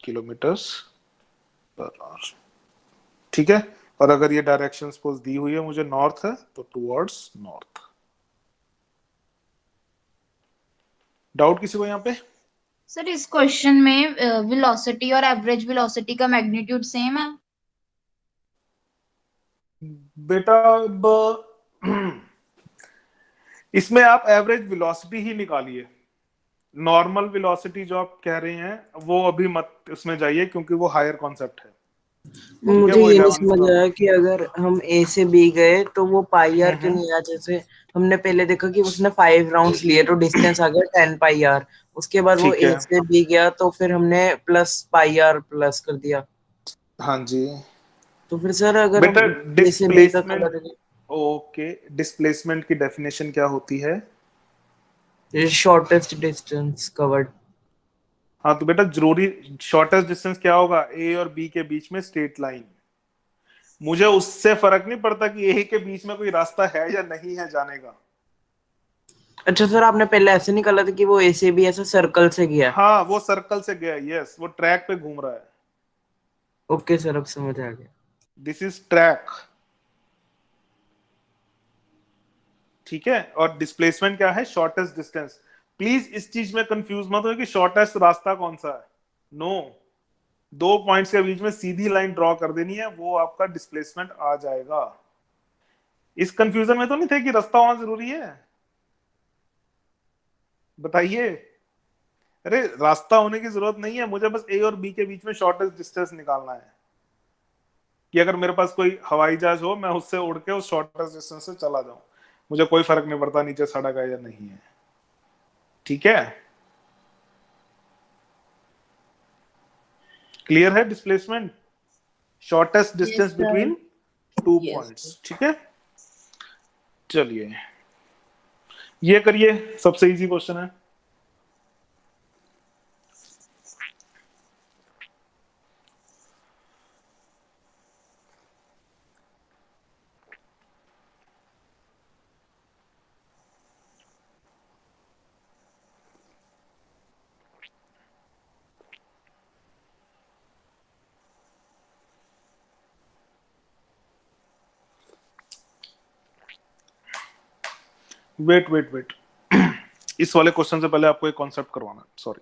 किलोमीटर्स पर आवर. ठीक है. और अगर ये डायरेक्शन सपोज दी हुई है मुझे नॉर्थ है तो टुवर्ड्स नॉर्थ. डाउट किसी को यहाँ पे? सर इस क्वेश्चन में वेलोसिटी और एवरेज वेलोसिटी का मैग्नीट्यूड सेम है. बेटा इसमें आप एवरेज वेलोसिटी ही निकालिए. नॉर्मल वेलोसिटी जो आप कह रहे हैं वो अभी मत उसमें जाइए क्योंकि वो हायर कॉन्सेप्ट है. मुझे वो ये नहीं 11 समझ आया कि अगर हम ए से बी गए तो वो पाई आर क्यों नहीं आया? जैसे हमने पहले देखा कि उसने 5 राउंड्स लिए तो डिस्टेंस आ गया 10 पाई आर. उसके बाद वो ठीक ए है. से बी गया तो फिर हमने प्लस पाई आर प्लस कर दिया. हाँ जी. तो फिर सर अगर बेटा हम ए से बी का डिस्प्लेसमेंट, ओके, डिस्प्लेसमेंट की डेफिनेशन क्या होती है? Shortest distance covered. हाँ तो बेटा जरूरी शॉर्टेस्ट डिस्टेंस क्या होगा? ए और बी के बीच में स्ट्रेट लाइन. मुझे उससे फर्क नहीं पड़ता कि ए के बीच में कोई रास्ता है या नहीं है जाने का. अच्छा सर, आपने पहले ऐसे निकाला था कि वो ए से बी ऐसे सर्कल से गया. हाँ वो सर्कल से गया. यस, वो ट्रैक पे घूम रहा है. ओके सर, अब समझ आ गया. This is track. ठीक है. और डिस्प्लेसमेंट क्या है? Shortest distance. प्लीज इस चीज में कंफ्यूज मत हो कि शॉर्टेस्ट रास्ता कौन सा है. नो, 2 पॉइंट्स के बीच में सीधी लाइन ड्रॉ कर देनी है, वो आपका डिस्प्लेसमेंट आ जाएगा. इस कंफ्यूजन में तो नहीं थे कि रास्ता होना जरूरी है? बताइए. अरे रास्ता होने की जरूरत नहीं है, मुझे बस ए और बी के बीच में शॉर्टेस्ट डिस्टेंस निकालना है कि अगर मेरे पास कोई हवाई जहाज हो मैं उससे उड़ के उस शॉर्टेस्ट डिस्टेंस से चला जाऊं. मुझे कोई फर्क नहीं पड़ता नीचे सड़क है या नहीं है. ठीक है. क्लियर है? Displacement shortest distance sir. Between 2 Yes, points. ठीक है. चलिए ये करिए, सबसे इजी क्वेश्चन है. वेट वेट वेट इस वाले क्वेश्चन से पहले आपको एक कॉन्सेप्ट करवाना है. सॉरी.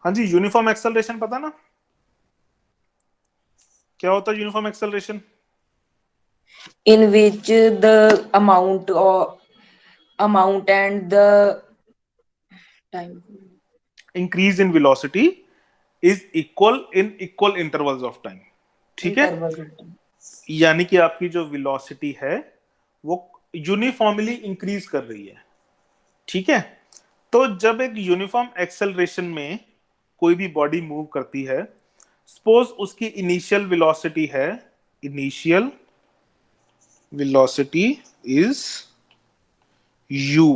हाँ जी, यूनिफॉर्म एक्सेलरेशन पता ना क्या होता है? Uniform acceleration In which the amount and the time. Increase in velocity is equal in equal intervals of time. ठीक है, Interval. यानी कि आपकी जो वेलोसिटी है वो यूनिफॉर्मली इंक्रीज कर रही है। ठीक है, तो जब एक यूनिफॉर्म एक्सेलरेशन में कोई भी बॉडी मूव करती है, सपोज उसकी इनिशियल वेलोसिटी है, इनिशियल वेलोसिटी इज u,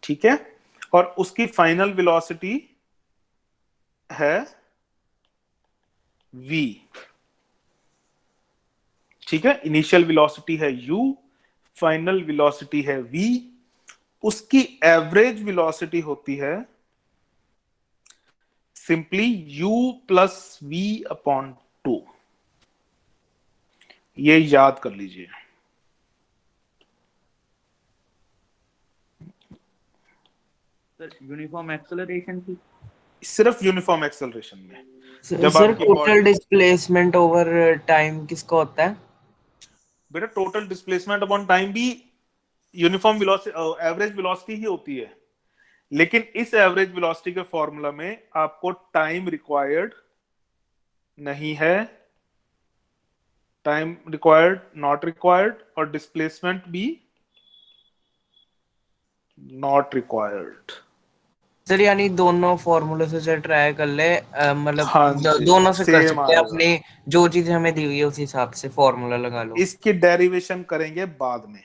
ठीक है, और उसकी फाइनल वेलोसिटी है v। ठीक है, इनिशियल वेलोसिटी है u, फाइनल वेलोसिटी है v, उसकी एवरेज वेलोसिटी होती है simply u plus v upon 2। ये याद कर लीजिए। सर यूनिफॉर्म एक्सेलरेशन की सिर्फ यूनिफॉर्म एक्सेलरेशन में जब सर आपकी total body, displacement over time किसका होता है? बेटा टोटल डिस्प्लेसमेंट अपॉन टाइम भी यूनिफॉर्म वेलोसिटी एवरेज वेलोसिटी ही होती है, लेकिन इस एवरेज वेलोसिटी के फॉर्मूला में आपको टाइम रिक्वायर्ड नहीं है, टाइम रिक्वायर्ड नॉट रिक्वायर्ड, और डिस्प्लेसमेंट भी नॉट रिक्वायर्ड। सर यानी दोनों फॉर्मूले से जो ट्राई कर ले मतलब हाँ जी, दोनों से कर सेम सकते हैं, आएगा। अपनी जो चीज हमें दी हुई है उस हिसाब से फॉर्मूला लगा लो। इसकी डेरिवेशन करेंगे बाद में,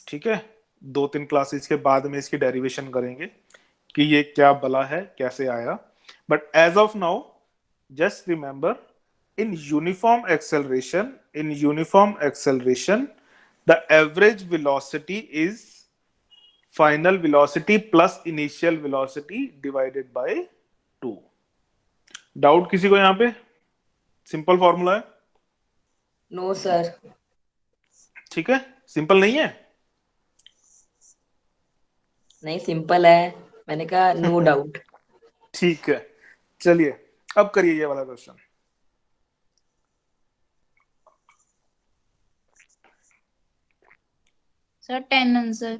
ठीक है, 2-3 क्लासेस के बाद में इसकी डेरिवेशन करेंगे कि ये क्या बला है, कैसे आया। But as of now just remember, in uniform acceleration the average velocity is final velocity plus initial velocity divided by 2। Doubt किसी को यहाँ पे? सिंपल फॉर्मूला है, No, sir. ठीक है, सिंपल नहीं है? नहीं सिंपल है, मैंने कहा नो डाउट। ठीक है, चलिए अब करिए ये वाला question. Sir 10 answer.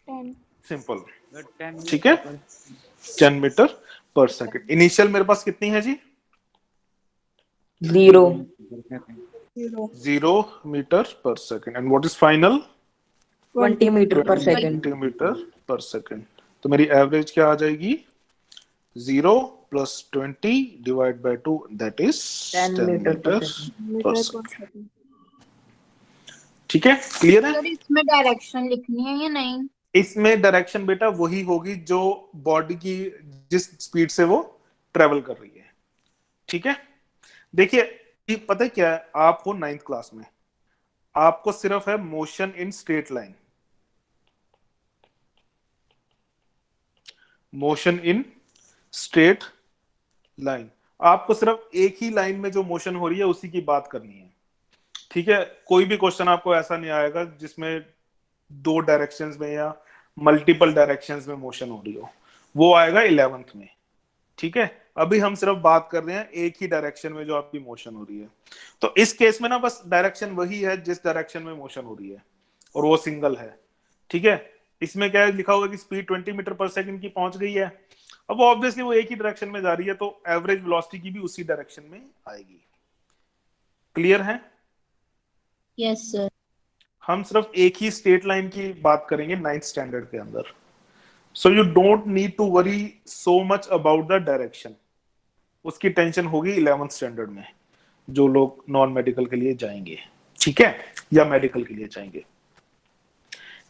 10 simple, sir 10 ठीक है, 10 मीटर पर सेकंड। इनिशियल मेरे पास कितनी है जी? 0 0 metre per second. And what is final? 20 metre per second. 20 metre per second. तो मेरी एवरेज क्या आ जाएगी? 0 plus 20 divide by 2, that is 10 10 metre per metre per second. ठीक है, क्लियर है? सर इसमें डायरेक्शन लिखनी है या नहीं? इसमें डायरेक्शन बेटा वही होगी जो बॉडी की जिस स्पीड से वो ट्रेवल कर रही है। ठीक है, देखिए पता है क्या है, आप हो 9th क्लास में, आपको सिर्फ है motion in straight line, motion in straight line, आपको सिर्फ एक ही लाइन में जो मोशन हो रही है उसी की बात करनी है। ठीक है, कोई भी क्वेश्चन आपको ऐसा नहीं आएगा जिसमें 2 डायरेक्शंस में या मल्टीपल डायरेक्शंस में मोशन हो रही हो, वो आएगा 11th में। ठीक है, अभी हम सिर्फ बात कर रहे हैं एक ही डायरेक्शन में जो आपकी मोशन हो रही है। तो इस केस में ना बस डायरेक्शन वही है जिस डायरेक्शन में मोशन हो रही है, और वो सिंगल है। ठीक है, इसमें क्या है लिखा होगा कि स्पीड 20 मीटर पर सेकंड की पहुंच गई है। अब ऑब्वियसली वो एक ही डायरेक्शन में जा रही है, तो एवरेज वेलोसिटी की भी उसी डायरेक्शन में आएगी। क्लियर है? Yes sir. हम सिर्फ एक ही स्ट्रेट लाइन की बात करेंगे 9th स्टैंडर्ड के अंदर। So you don't need to worry so much about the direction, उसकी टेंशन होगी 11th स्टैंडर्ड में जो लोग नॉन मेडिकल के लिए जाएंगे, ठीक है, या मेडिकल के लिए जाएंगे।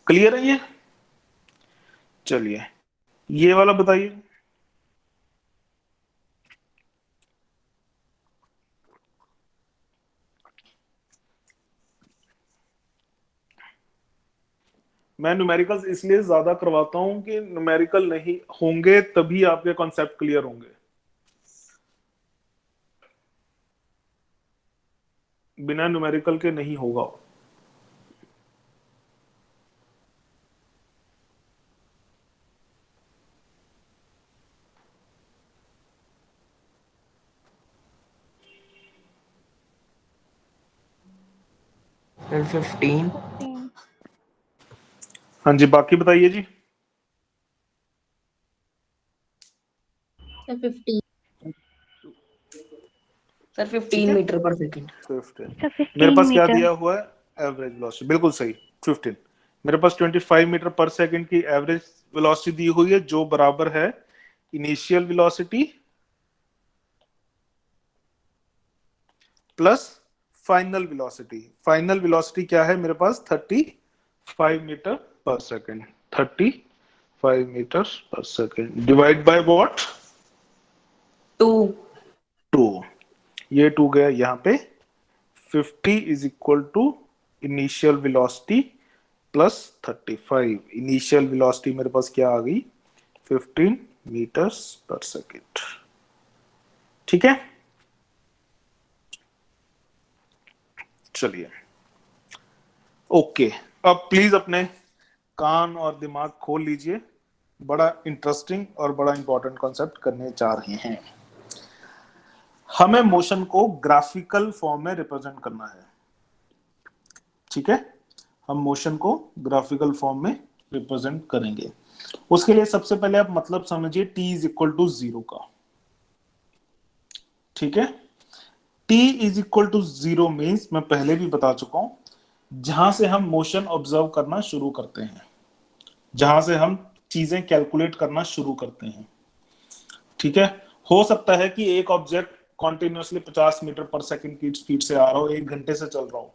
क्लियर है ये? चलिए ये वाला बताइए। मैं न्यूमेरिकल्स इसलिए ज्यादा करवाता हूं कि न्यूमेरिकल नहीं होंगे तभी आपके कॉन्सेप्ट क्लियर होंगे, बिना न्यूमेरिकल के नहीं होगा। सर 15। 15। हाँ जी, बाकी बताइए जी। सर 15। सर ठीक 15 है, मीटर पर सेकंड। 15। सर मेरे 15 पास क्या मीटर। दिया हुआ है? एवरेज वेलोसिटी, बिल्कुल सही, 15। मेरे पास 25 मीटर पर सेकंड की एवरेज वेलोसिटी दी हुई है, जो बराबर है initial velocity plus final velocity. Final velocity क्या है मेरे पास? 35 metre per second. 35 metre per second divide by what? 2। 2। ये 2 गया यहाँ पे। 50 is equal to initial velocity plus 35। Initial velocity मेरे पास क्या आ गई? 15 मीटर्स पर सेकंड। ठीक है, चलिए ओके। अब प्लीज अपने कान और दिमाग खोल लीजिए, बड़ा इंटरेस्टिंग और बड़ा इंपॉर्टेंट कॉन्सेप्ट करने जा रहे हैं। हमें मोशन को ग्राफिकल फॉर्म में रिप्रेजेंट करना है। ठीक है, हम मोशन को ग्राफिकल फॉर्म में रिप्रेजेंट करेंगे। उसके लिए सबसे पहले आप मतलब समझिए t इज इक्वल टू 0 का। ठीक है, t is equal to 0 means, मैं पहले भी बता चुका हूं, जहां से हम मोशन ऑब्जर्व करना शुरू करते हैं, जहां से हम चीजें कैलकुलेट करना शुरू करते हैं। ठीक है, हो सकता है कि एक object continuously 50 metre per second की स्पीड से आ रहा हो, 1 घंटे से चल रहा हो,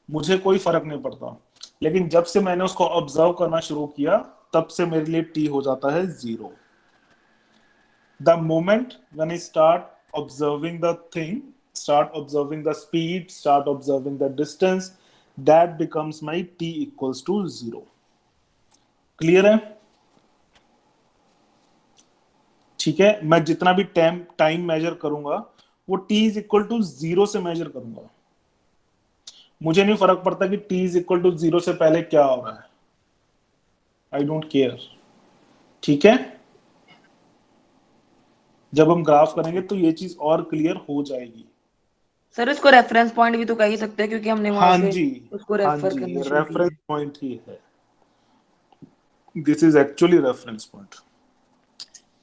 मुझे कोई फर्क नहीं पड़ता। लेकिन जब से मैंने उसको ऑब्जर्व करना शुरू किया, तब से मेरे लिए टी हो जाता है 0। The moment when I start observing the thing, start observing the speed, start observing the distance, that becomes my t equals to 0। Clear है? ठीक है, मैं जितना भी टाइम मेजर करूंगा वो t इज इक्वल टू 0 से मेजर करूंगा। मुझे नहीं फर्क पड़ता कि t इज इक्वल टू 0 से पहले क्या हो रहा है, आई डोंट केयर। ठीक है, जब हम ग्राफ करेंगे तो ये चीज और क्लियर हो जाएगी। सर इसको रेफरेंस पॉइंट भी तो कह ही सकते हैं, क्योंकि हमने वहां हाँ से जी, उसको हाँ रेफर जी, करना ये शुरू किया रेफरेंस है। पॉइंट ही है। This is actually reference point.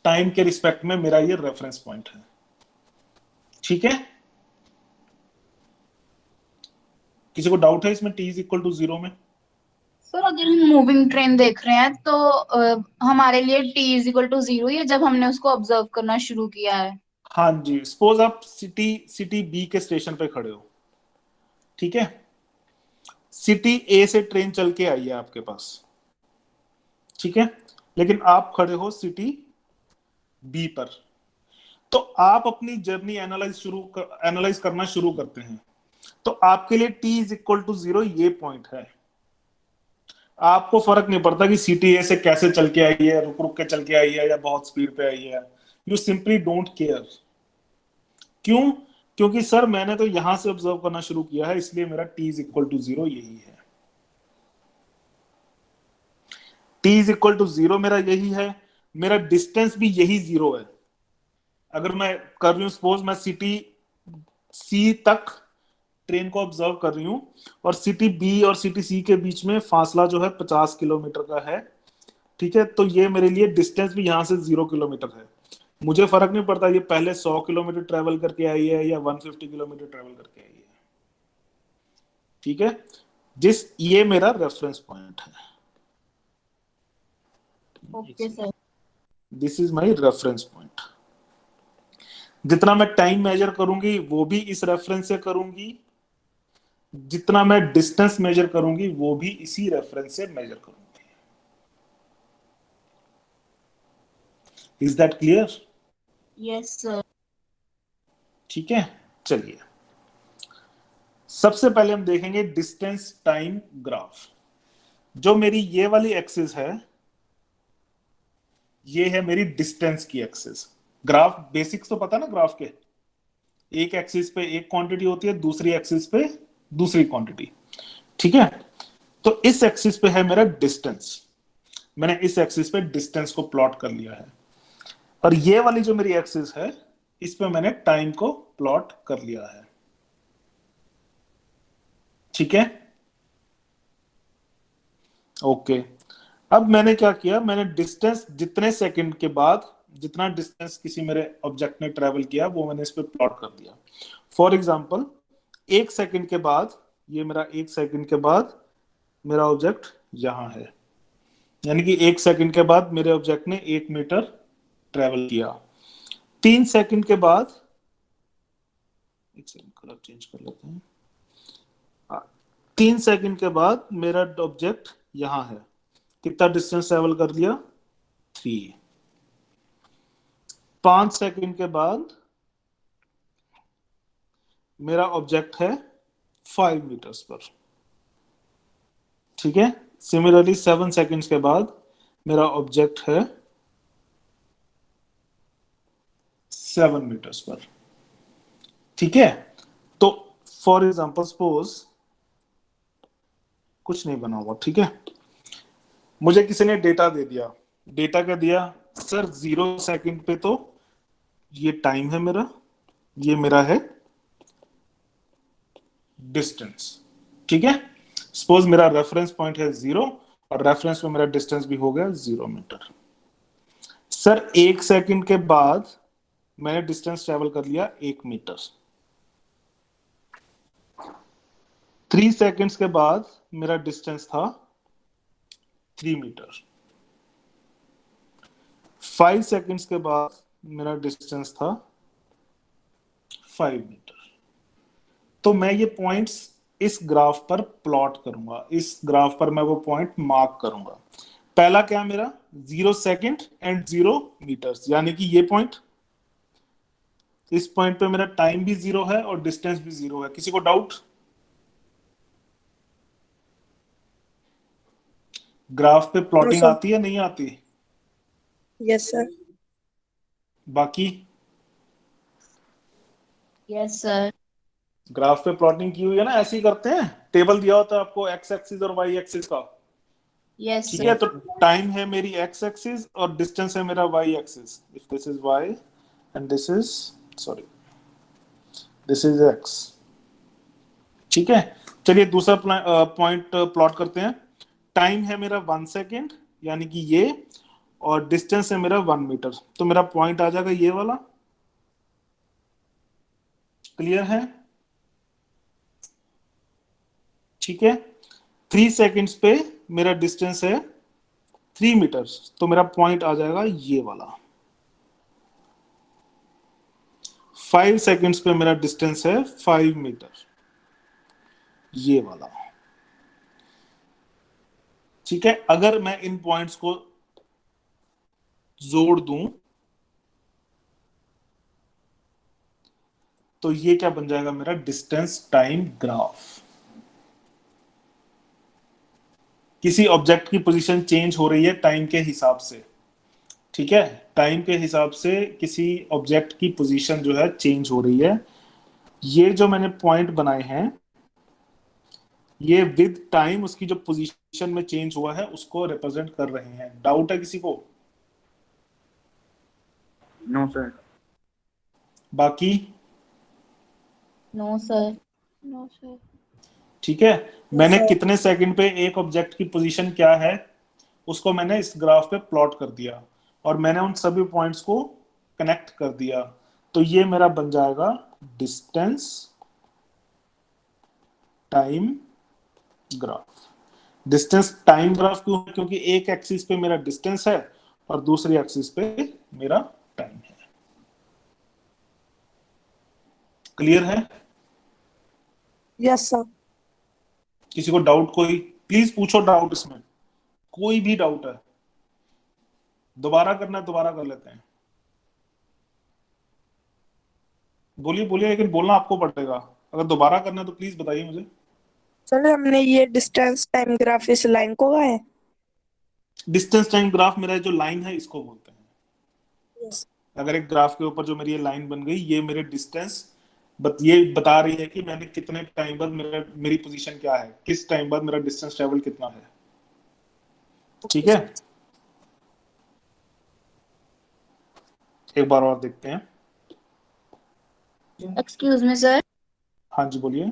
Time के रिस्पेक्ट में मेरा ये रेफरेंस पॉइंट है। ठीक है, किसी को डाउट है इसमें t इज इक्वल टू 0 में? सर अगर हम मूविंग ट्रेन देख रहे हैं तो हमारे लिए t इज इक्वल टू 0 ही है जब हमने उसको ऑब्जर्व करना शुरू किया है। हाँ जी, सपोज आप सिटी बी के स्टेशन पे खड़े हो। ठीक है, सिटी ए से ट्रेन चल के आई है आपके पास। ठीक है, लेकिन आप खड़े हो सिटी बी पर। तो आप अपनी जर्नी एनालाइज करना शुरू करते हैं। तो आपके लिए t इज इक्वल टू 0 ये पॉइंट है। आपको फर्क नहीं पड़ता कि सिटी ए से कैसे चल के आई है, रुक रुक के चल के आई है या बहुत स्पीड पे आई है। You simply don't care. क्यों? क्योंकि सर मैंने तो यहां से ऑब्जर्व करना शुरू किया है, इसलिए मेरा t इज इक्वल टू 0 यही है। t इज इक्वल टू 0 मेरा यही है, मेरा डिस्टेंस भी यही 0 है। अगर मैं कर रही हूं, सपोज मैं सिटी सी तक ट्रेन को ऑब्जर्व कर रही हूं और सिटी बी और सिटी सी के बीच में फासला जो है 50 किलोमीटर का है। ठीक है, तो ये मेरे लिए डिस्टेंस भी यहां से 0 किलोमीटर है। मुझे फर्क नहीं पड़ता ये पहले 100 किलोमीटर ट्रेवल करके आई है या 150 किलोमीटर ट्रेवल करके आई है। ठीक है, ये मेरा रेफरेंस पॉइंट है। Okay sir. This is my reference point. जितना मैं टाइम मेजर करूंगी वो भी इस रेफरेंस से करूंगी, जितना मैं डिस्टेंस मेजर करूंगी वो भी इसी रेफरेंस से मेजर करूंगी। Is that clear? Yes sir. ठीक है, चलिए सबसे पहले हम देखेंगे डिस्टेंस टाइम ग्राफ। जो मेरी ये वाली एक्सिस है, ये है मेरी डिस्टेंस की एक्सिस। ग्राफ बेसिक्स तो पता ना ग्राफ के, एक एक्सिस पे एक क्वांटिटी होती है, दूसरी एक्सिस पे दूसरी क्वांटिटी। ठीक है, तो इस एक्सिस पे है मेरा डिस्टेंस। मैंने इस एक्सिस पे डिस्टेंस को प्लॉट कर लिया है, और ये वाली जो मेरी एक्सिस है, इस पे मैंने टाइम को प्लॉट कर लिया है। ठीक है, ओके, अब मैंने क्या किया, मैंने डिस्टेंस जितने सेकंड के बाद जितना डिस्टेंस किसी मेरे ऑब्जेक्ट ने ट्रेवल किया वो मैंने इस पे प्लॉट कर दिया। फॉर एग्जांपल 1 सेकंड के बाद, ये मेरा 1 सेकंड के बाद मेरा ऑब्जेक्ट यहाँ है, यानी कि 1 सेकंड के बाद मेरे ऑब्जेक्ट ने 1 मीटर ट्रेवल किया। 3 सेकंड के बाद, एक सेकंड कलर चेंज कर लेते हैं। 3 सेकंड के बाद मेरा ऑब्जेक्ट यहाँ है, कितना डिस्टेंस ट्रेवल कर लिया? 3। 5 सेकंड के बाद मेरा ऑब्जेक्ट है 5 मीटर्स पर, ठीक है। सिमिलरली 7 सेकंड्स के बाद मेरा ऑब्जेक्ट है 7 मीटर्स पर, ठीक है। तो फॉर एग्जांपल सपोज कुछ नहीं बना हुआ, ठीक है, मुझे किसी ने डेटा दे दिया। डेटा क्या दिया सर? 0 सेकंड पे तो ये टाइम है मेरा, ये मेरा है डिस्टेंस, ठीक है। सपोज मेरा रेफरेंस पॉइंट है 0 और रेफरेंस में मेरा डिस्टेंस भी हो गया 0 मीटर। सर 1 सेकंड के बाद मैंने डिस्टेंस ट्रेवल कर लिया 1 मीटर। 3 सेकंड्स के बाद मेरा डिस्टेंस था 3 मीटर। 5 सेकंड्स के बाद मेरा डिस्टेंस था 5 मीटर। तो मैं ये पॉइंट्स इस ग्राफ पर प्लॉट करूंगा, इस ग्राफ पर मैं वो पॉइंट मार्क करूंगा। पहला क्या मेरा 0 सेकंड एंड 0 मीटर्स, यानी कि ये पॉइंट, इस पॉइंट पे मेरा टाइम भी 0 है और डिस्टेंस भी 0 है। किसी को डाउट? ग्राफ पे प्लॉटिंग sir. आती है नहीं आती? Yes sir. बाकी यस सर। ग्राफ पे प्लॉटिंग की हुई है ना, ऐसे ही करते हैं। टेबल दिया होता है आपको एक्स एक्सिस और वाई एक्सिस का, यस ठीक सर। है। तो टाइम है मेरी एक्स एक्सिस और डिस्टेंस है मेरा y axis. If this is y and this is, sorry, this is x, ठीक है। चलिए दूसरा पॉइंट प्लॉट करते हैं। टाइम है मेरा 1 सेकेंड, यानी कि ये, और डिस्टेंस है मेरा 1 मीटर। तो मेरा पॉइंट आ जाएगा ये वाला। क्लियर है? ठीक है। 3 सेकेंड्स पे मेरा डिस्टेंस है 3 मीटर, तो मेरा पॉइंट आ जाएगा ये वाला। 5 सेकेंड्स पे मेरा डिस्टेंस है 5 मीटर, ये वाला, ठीक है। अगर मैं इन पॉइंट्स को जोड़ दूं तो ये क्या बन जाएगा मेरा डिस्टेंस टाइम ग्राफ। किसी ऑब्जेक्ट की पोजीशन चेंज हो रही है टाइम के हिसाब से, ठीक है। टाइम के हिसाब से किसी ऑब्जेक्ट की पोजीशन जो है चेंज हो रही है। ये जो मैंने पॉइंट बनाए हैं ये विद टाइम उसकी जो पोजीशन में चेंज हुआ है उसको रिप्रेजेंट कर रहे हैं। डाउट है किसी को? No sir. बाकी नो सर। No sir. ठीक है। मैंने sir. कितने सेकंड पे एक ऑब्जेक्ट की पोजीशन क्या है उसको मैंने इस ग्राफ पे प्लॉट कर दिया और मैंने उन सभी पॉइंट्स को कनेक्ट कर दिया। तो ये मेरा बन जाएगा distance time graph. Distance time graph क्यों? क्योंकि एक एक्सिस पे मेरा डिस्टेंस है और दूसरी एक्सिस पे मेरा टाइम है। क्लियर है? Yes sir. किसी को डाउट? कोई प्लीज पूछो डाउट, इसमें कोई भी डाउट है? दोबारा करना है दोबारा कर लेते हैं। बोलिए बोलिए, लेकिन बोलना आपको पड़ेगा। अगर दोबारा करना है तो प्लीज बताइए मुझे। चलो हमने ये डिस्टेंस टाइम ग्राफ इस लाइन को कहा है। डिस्टेंस टाइम ग्राफ मेरा जो लाइन है इसको बोलते हैं। यस। अगर एक ग्राफ के ऊपर जो मेरी ये लाइन बन गई ये मेरे डिस्टेंस ये बता रही है कि मैंने कितने टाइम बाद मेरी पोजीशन क्या है, किस टाइम बाद मेरा डिस्टेंस ट्रेवल कितना है, ठीक है। एक बार और देखते हैं। Excuse me sir. हाँ जी बोलिए।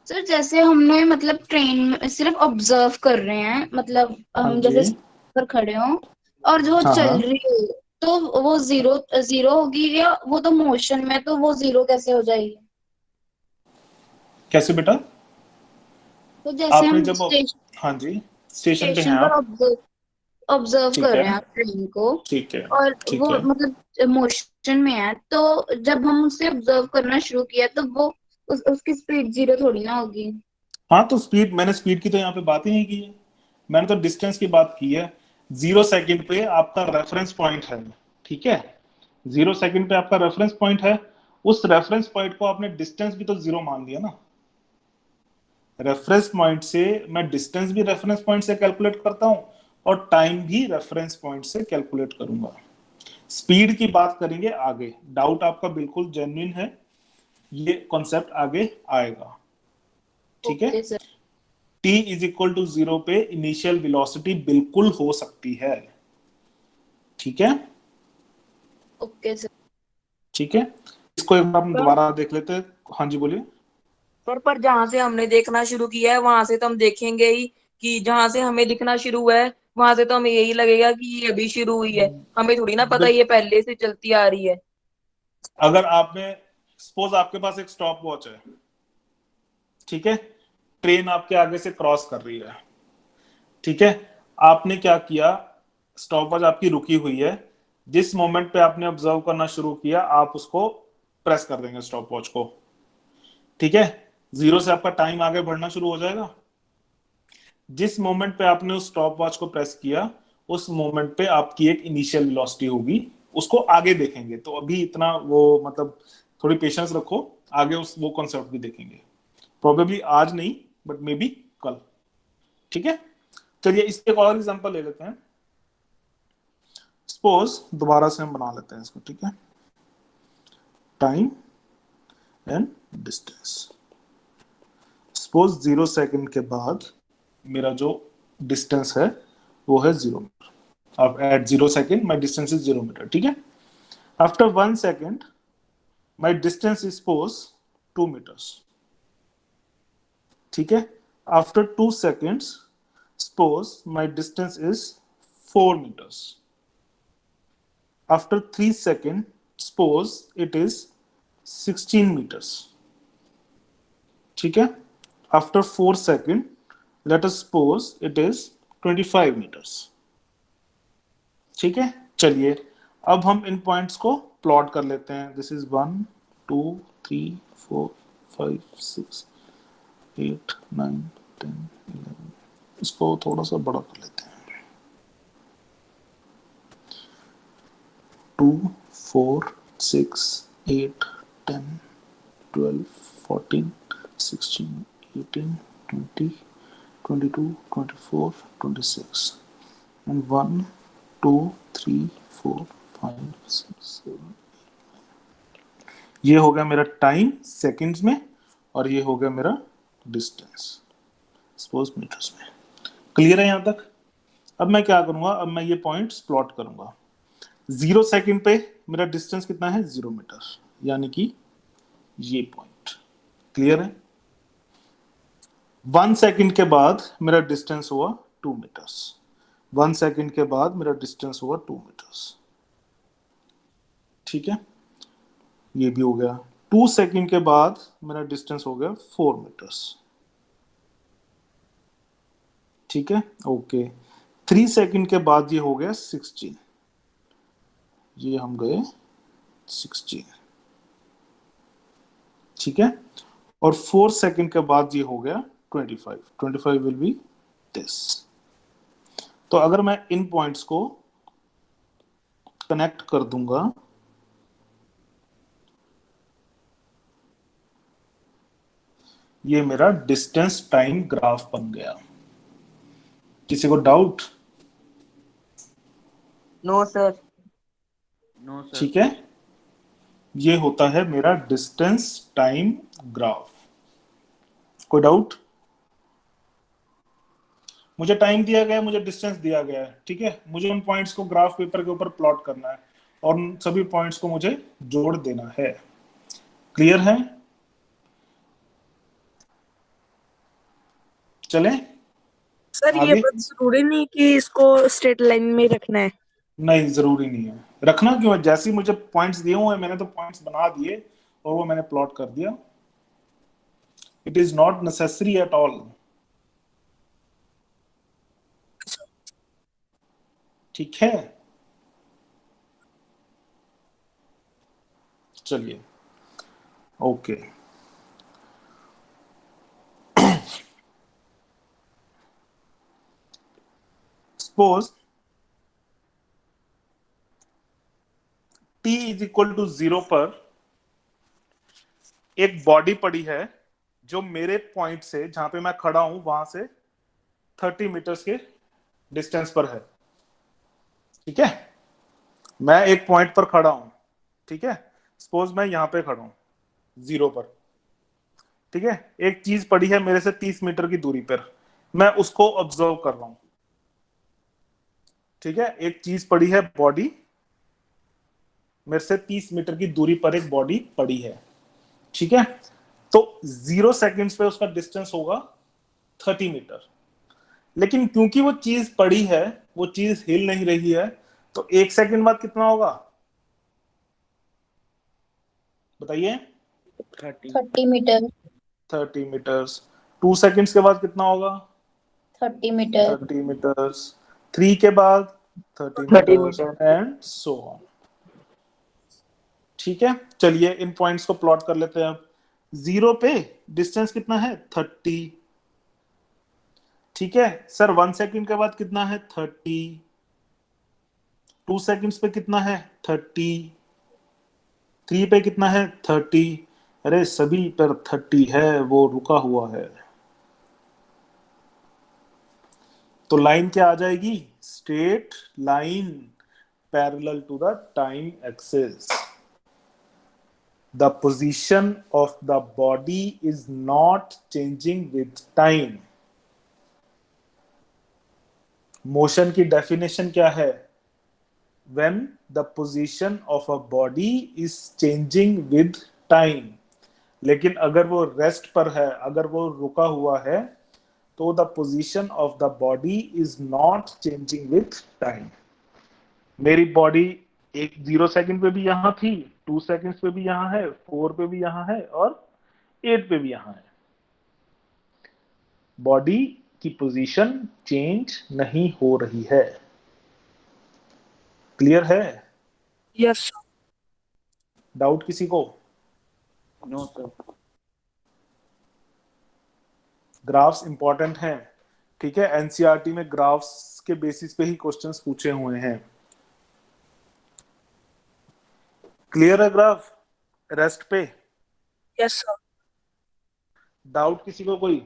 सर जैसे हमने मतलब ट्रेन में सिर्फ ऑब्जर्व कर रहे हैं, मतलब हाँ हम जी। जैसे पर खड़े हों और जो हाँ चल हाँ, रही है तो वो जीरो जीरो होगी, या वो तो मोशन में, तो वो जीरो कैसे हो जाएगी? कैसे बेटा? तो जैसे आपने हम जब, हाँ जी, स्टेशन पे हैं स्टेशन पर आप, ऑब्जर्व ऑब्जर्व ठीक कर है, रहे हैं ट्रेन को, ठीक है, और ठीक वो है। मतलब मोशन में है, तो जब हम उसे ऑब्जर्व करना शुरू किया तो वो उसकी स्पीड जीरो थोड़ी ना होगी। हाँ तो स्पीड, मैंने स्पीड की तो यहाँ पे बात ही नहीं की है, मैंने तो डिस्टेंस की बात की है। 0 सेकंड पे आपका रेफरेंस पॉइंट है, ठीक है, 0 सेकंड पे आपका रेफरेंस पॉइंट है, उस रेफरेंस पॉइंट को आपने डिस्टेंस भी तो जीरो मान लिया ना। रेफरेंस पॉइंट से मैं डिस्टेंस भी रेफरेंस पॉइंट से कैलकुलेट करता हूं और टाइम भी रेफरेंस पॉइंट से कैलकुलेट करूंगा। स्पीड की बात करेंगे आगे, डाउट आपका बिल्कुल जेन्युइन है, ये कॉन्सेप्ट आगे आएगा, ठीक है। Okay sir. t is equal to 0 पे इनिशियल वेलोसिटी बिल्कुल हो सकती है, ठीक है, ओके सर। ठीक है। इसको एक बार हम सर दोबारा देख लेते हैं। हाँ जी बोलिए। सर पर जहां से हमने देखना शुरू किया है वहां से तो हम देखेंगे ही कि जहां से हमें दिखना शुरू हुआ है वहां से तो हमें यही लगेगा कि ये अभी शुरू हुई है। हमें थोड़ी ना पता देख, ये पहले से चलती आ रही है। अगर आपने, सपोज आपके पास एक स्टॉप वॉच है, ठीक है, ट्रेन आपके आगे से क्रॉस कर रही है, ठीक है, आपने क्या किया, स्टॉपवॉच आपकी रुकी हुई है, जिस मोमेंट पे आपने ऑब्जर्व करना शुरू किया आप उसको प्रेस कर देंगे स्टॉपवॉच को, ठीक है, 0 से आपका टाइम आगे बढ़ना शुरू हो जाएगा। जिस मोमेंट पे आपने उस स्टॉपवॉच को प्रेस किया उस मोमेंट पे आपकी एक इनिशियल वेलोसिटी होगी, उसको आगे देखेंगे, तो अभी इतना वो मतलब थोड़ी पेशेंस रखो, आगे उस वो कॉन्सेप्ट भी देखेंगे, प्रोबेबली आज नहीं बट मे बी कल, ठीक है। चलिए इसके एक और एग्जांपल ले लेते हैं। सपोज दोबारा से हम बना लेते हैं इसको, ठीक है, time and distance. Suppose 0 second के बाद मेरा जो डिस्टेंस है वो है 0 मीटर। अब at 0 second my distance is 0 metre, ठीक है। After 1 second my distance is suppose 2 metres, ठीक है। After 2 seconds suppose my distance is 4 meters. After 3 seconds, suppose it is 16 meters. ठीक है. After 4 seconds, let us suppose it is 25 meters. ठीक है. चलिए अब हम इन पॉइंट्स को प्लॉट कर लेते हैं. This is 1 2 3 4 5 6 8 9 10 11. इसको थोड़ा सा बड़ा कर लेते हैं. 2 4 6 8 10 12 14 16 18 20 22 24 26 and 1 2 3 4 5 6 7. ये हो गया मेरा टाइम सेकंड्स में और ये हो गया मेरा डिस्टेंस सपोज मीटर्स में. क्लियर है यहां तक? अब मैं क्या करूंगा, अब मैं ये पॉइंट्स प्लॉट करूंगा. 0 सेकंड पे मेरा डिस्टेंस कितना है 0 मीटर, यानी कि ये पॉइंट. क्लियर है? 1 सेकंड के बाद मेरा डिस्टेंस हुआ 2 मीटर्स. 1 सेकंड के बाद मेरा डिस्टेंस हुआ 2 मीटर्स. ठीक है, ये भी हो गया. 2 सेकंड के बाद मेरा डिस्टेंस हो गया 4 मीटर्स. ठीक है, ओके. 3 सेकंड के बाद ये हो गया 16. ये हम गए 16. ठीक है, और 4 सेकंड के बाद ये हो गया 25. 25 विल बी दिस. तो अगर मैं इन पॉइंट्स को कनेक्ट कर दूंगा, ये मेरा डिस्टेंस टाइम ग्राफ बन गया. किसी को doubt? No sir. No sir. ठीक है, ये होता है मेरा डिस्टेंस टाइम ग्राफ. कोई डाउट? मुझे टाइम दिया गया है, मुझे डिस्टेंस दिया गया है, ठीक है, मुझे उन पॉइंट्स को ग्राफ पेपर के ऊपर प्लॉट करना है और उन सभी पॉइंट्स को मुझे जोड़ देना है. क्लियर है? चले सर ये आगे? बात जरूरी नहीं कि इसको स्ट्रेट लाइन में ही रखना है। नहीं, जरूरी नहीं है। रखना क्यों है? जैसे ही मुझे पॉइंट्स दिए हुए हैं, मैंने तो पॉइंट्स बना दिए और वो मैंने प्लॉट कर दिया। It is not necessary at all. ठीक है, चलिए okay. Suppose t is equal to 0 पर एक बॉडी पड़ी है जो मेरे पॉइंट से, जहां पे मैं खड़ा हूं, वहां से 30 मीटर्स के डिस्टेंस पर है। ठीक है, मैं एक पॉइंट पर खड़ा हूं। ठीक है, सपोज मैं यहां पे खड़ा हूं 0 पर। ठीक है, एक चीज पड़ी है मेरे से 30 मीटर की दूरी पर, मैं उसको ऑब्जर्व कर रहा हूं। ठीक है, एक चीज पड़ी है, बॉडी मेरे से 30 मीटर की दूरी पर एक बॉडी पड़ी है। ठीक है, तो 0 सेकंड्स पे उसका डिस्टेंस होगा 30 मीटर। लेकिन क्योंकि वो चीज पड़ी है, वो चीज हिल नहीं रही है, तो 1 सेकंड बाद कितना होगा बताइए? 30 मीटर। 30 मीटर्स। 2 सेकंड्स के बाद कितना होगा? 30 मीटर। 30 मीटर्स। 3 के बाद 30 30 metres metre. And so on. ठीक है, चलिए इन पॉइंट्स को प्लॉट कर लेते हैं। अब 0 पे डिस्टेंस कितना है? 30। ठीक है सर, 1 सेकंड के बाद कितना है? 30। 2 सेकंड्स पे कितना है? 30। 3 पे कितना है? 30। अरे सभी पर 30 है, वो रुका हुआ है। तो लाइन क्या आ जाएगी? Straight line parallel to the time axis. The position of the body is not changing with time. Motion की definition क्या है? When the position of a body is changing with time. लेकिन अगर वो रेस्ट पर है, अगर वो रुका हुआ है, तो the position of the body is not changing with time. मेरी बॉडी एक 0 सेकंड पे भी यहां थी, 2 सेकंड्स पे भी यहां है, 4 पे भी यहां है और 8 पे भी यहां है। बॉडी की पोजीशन चेंज नहीं हो रही है। क्लियर है? यस। डाउट किसी को? No sir. ग्राफ्स इंपॉर्टेंट हैं। ठीक है, एनसीईआरटी में ग्राफ्स के बेसिस पे ही क्वेश्चंस पूछे हुए हैं। क्लियर है ग्राफ रेस्ट पे? Yes sir. डाउट किसी को कोई?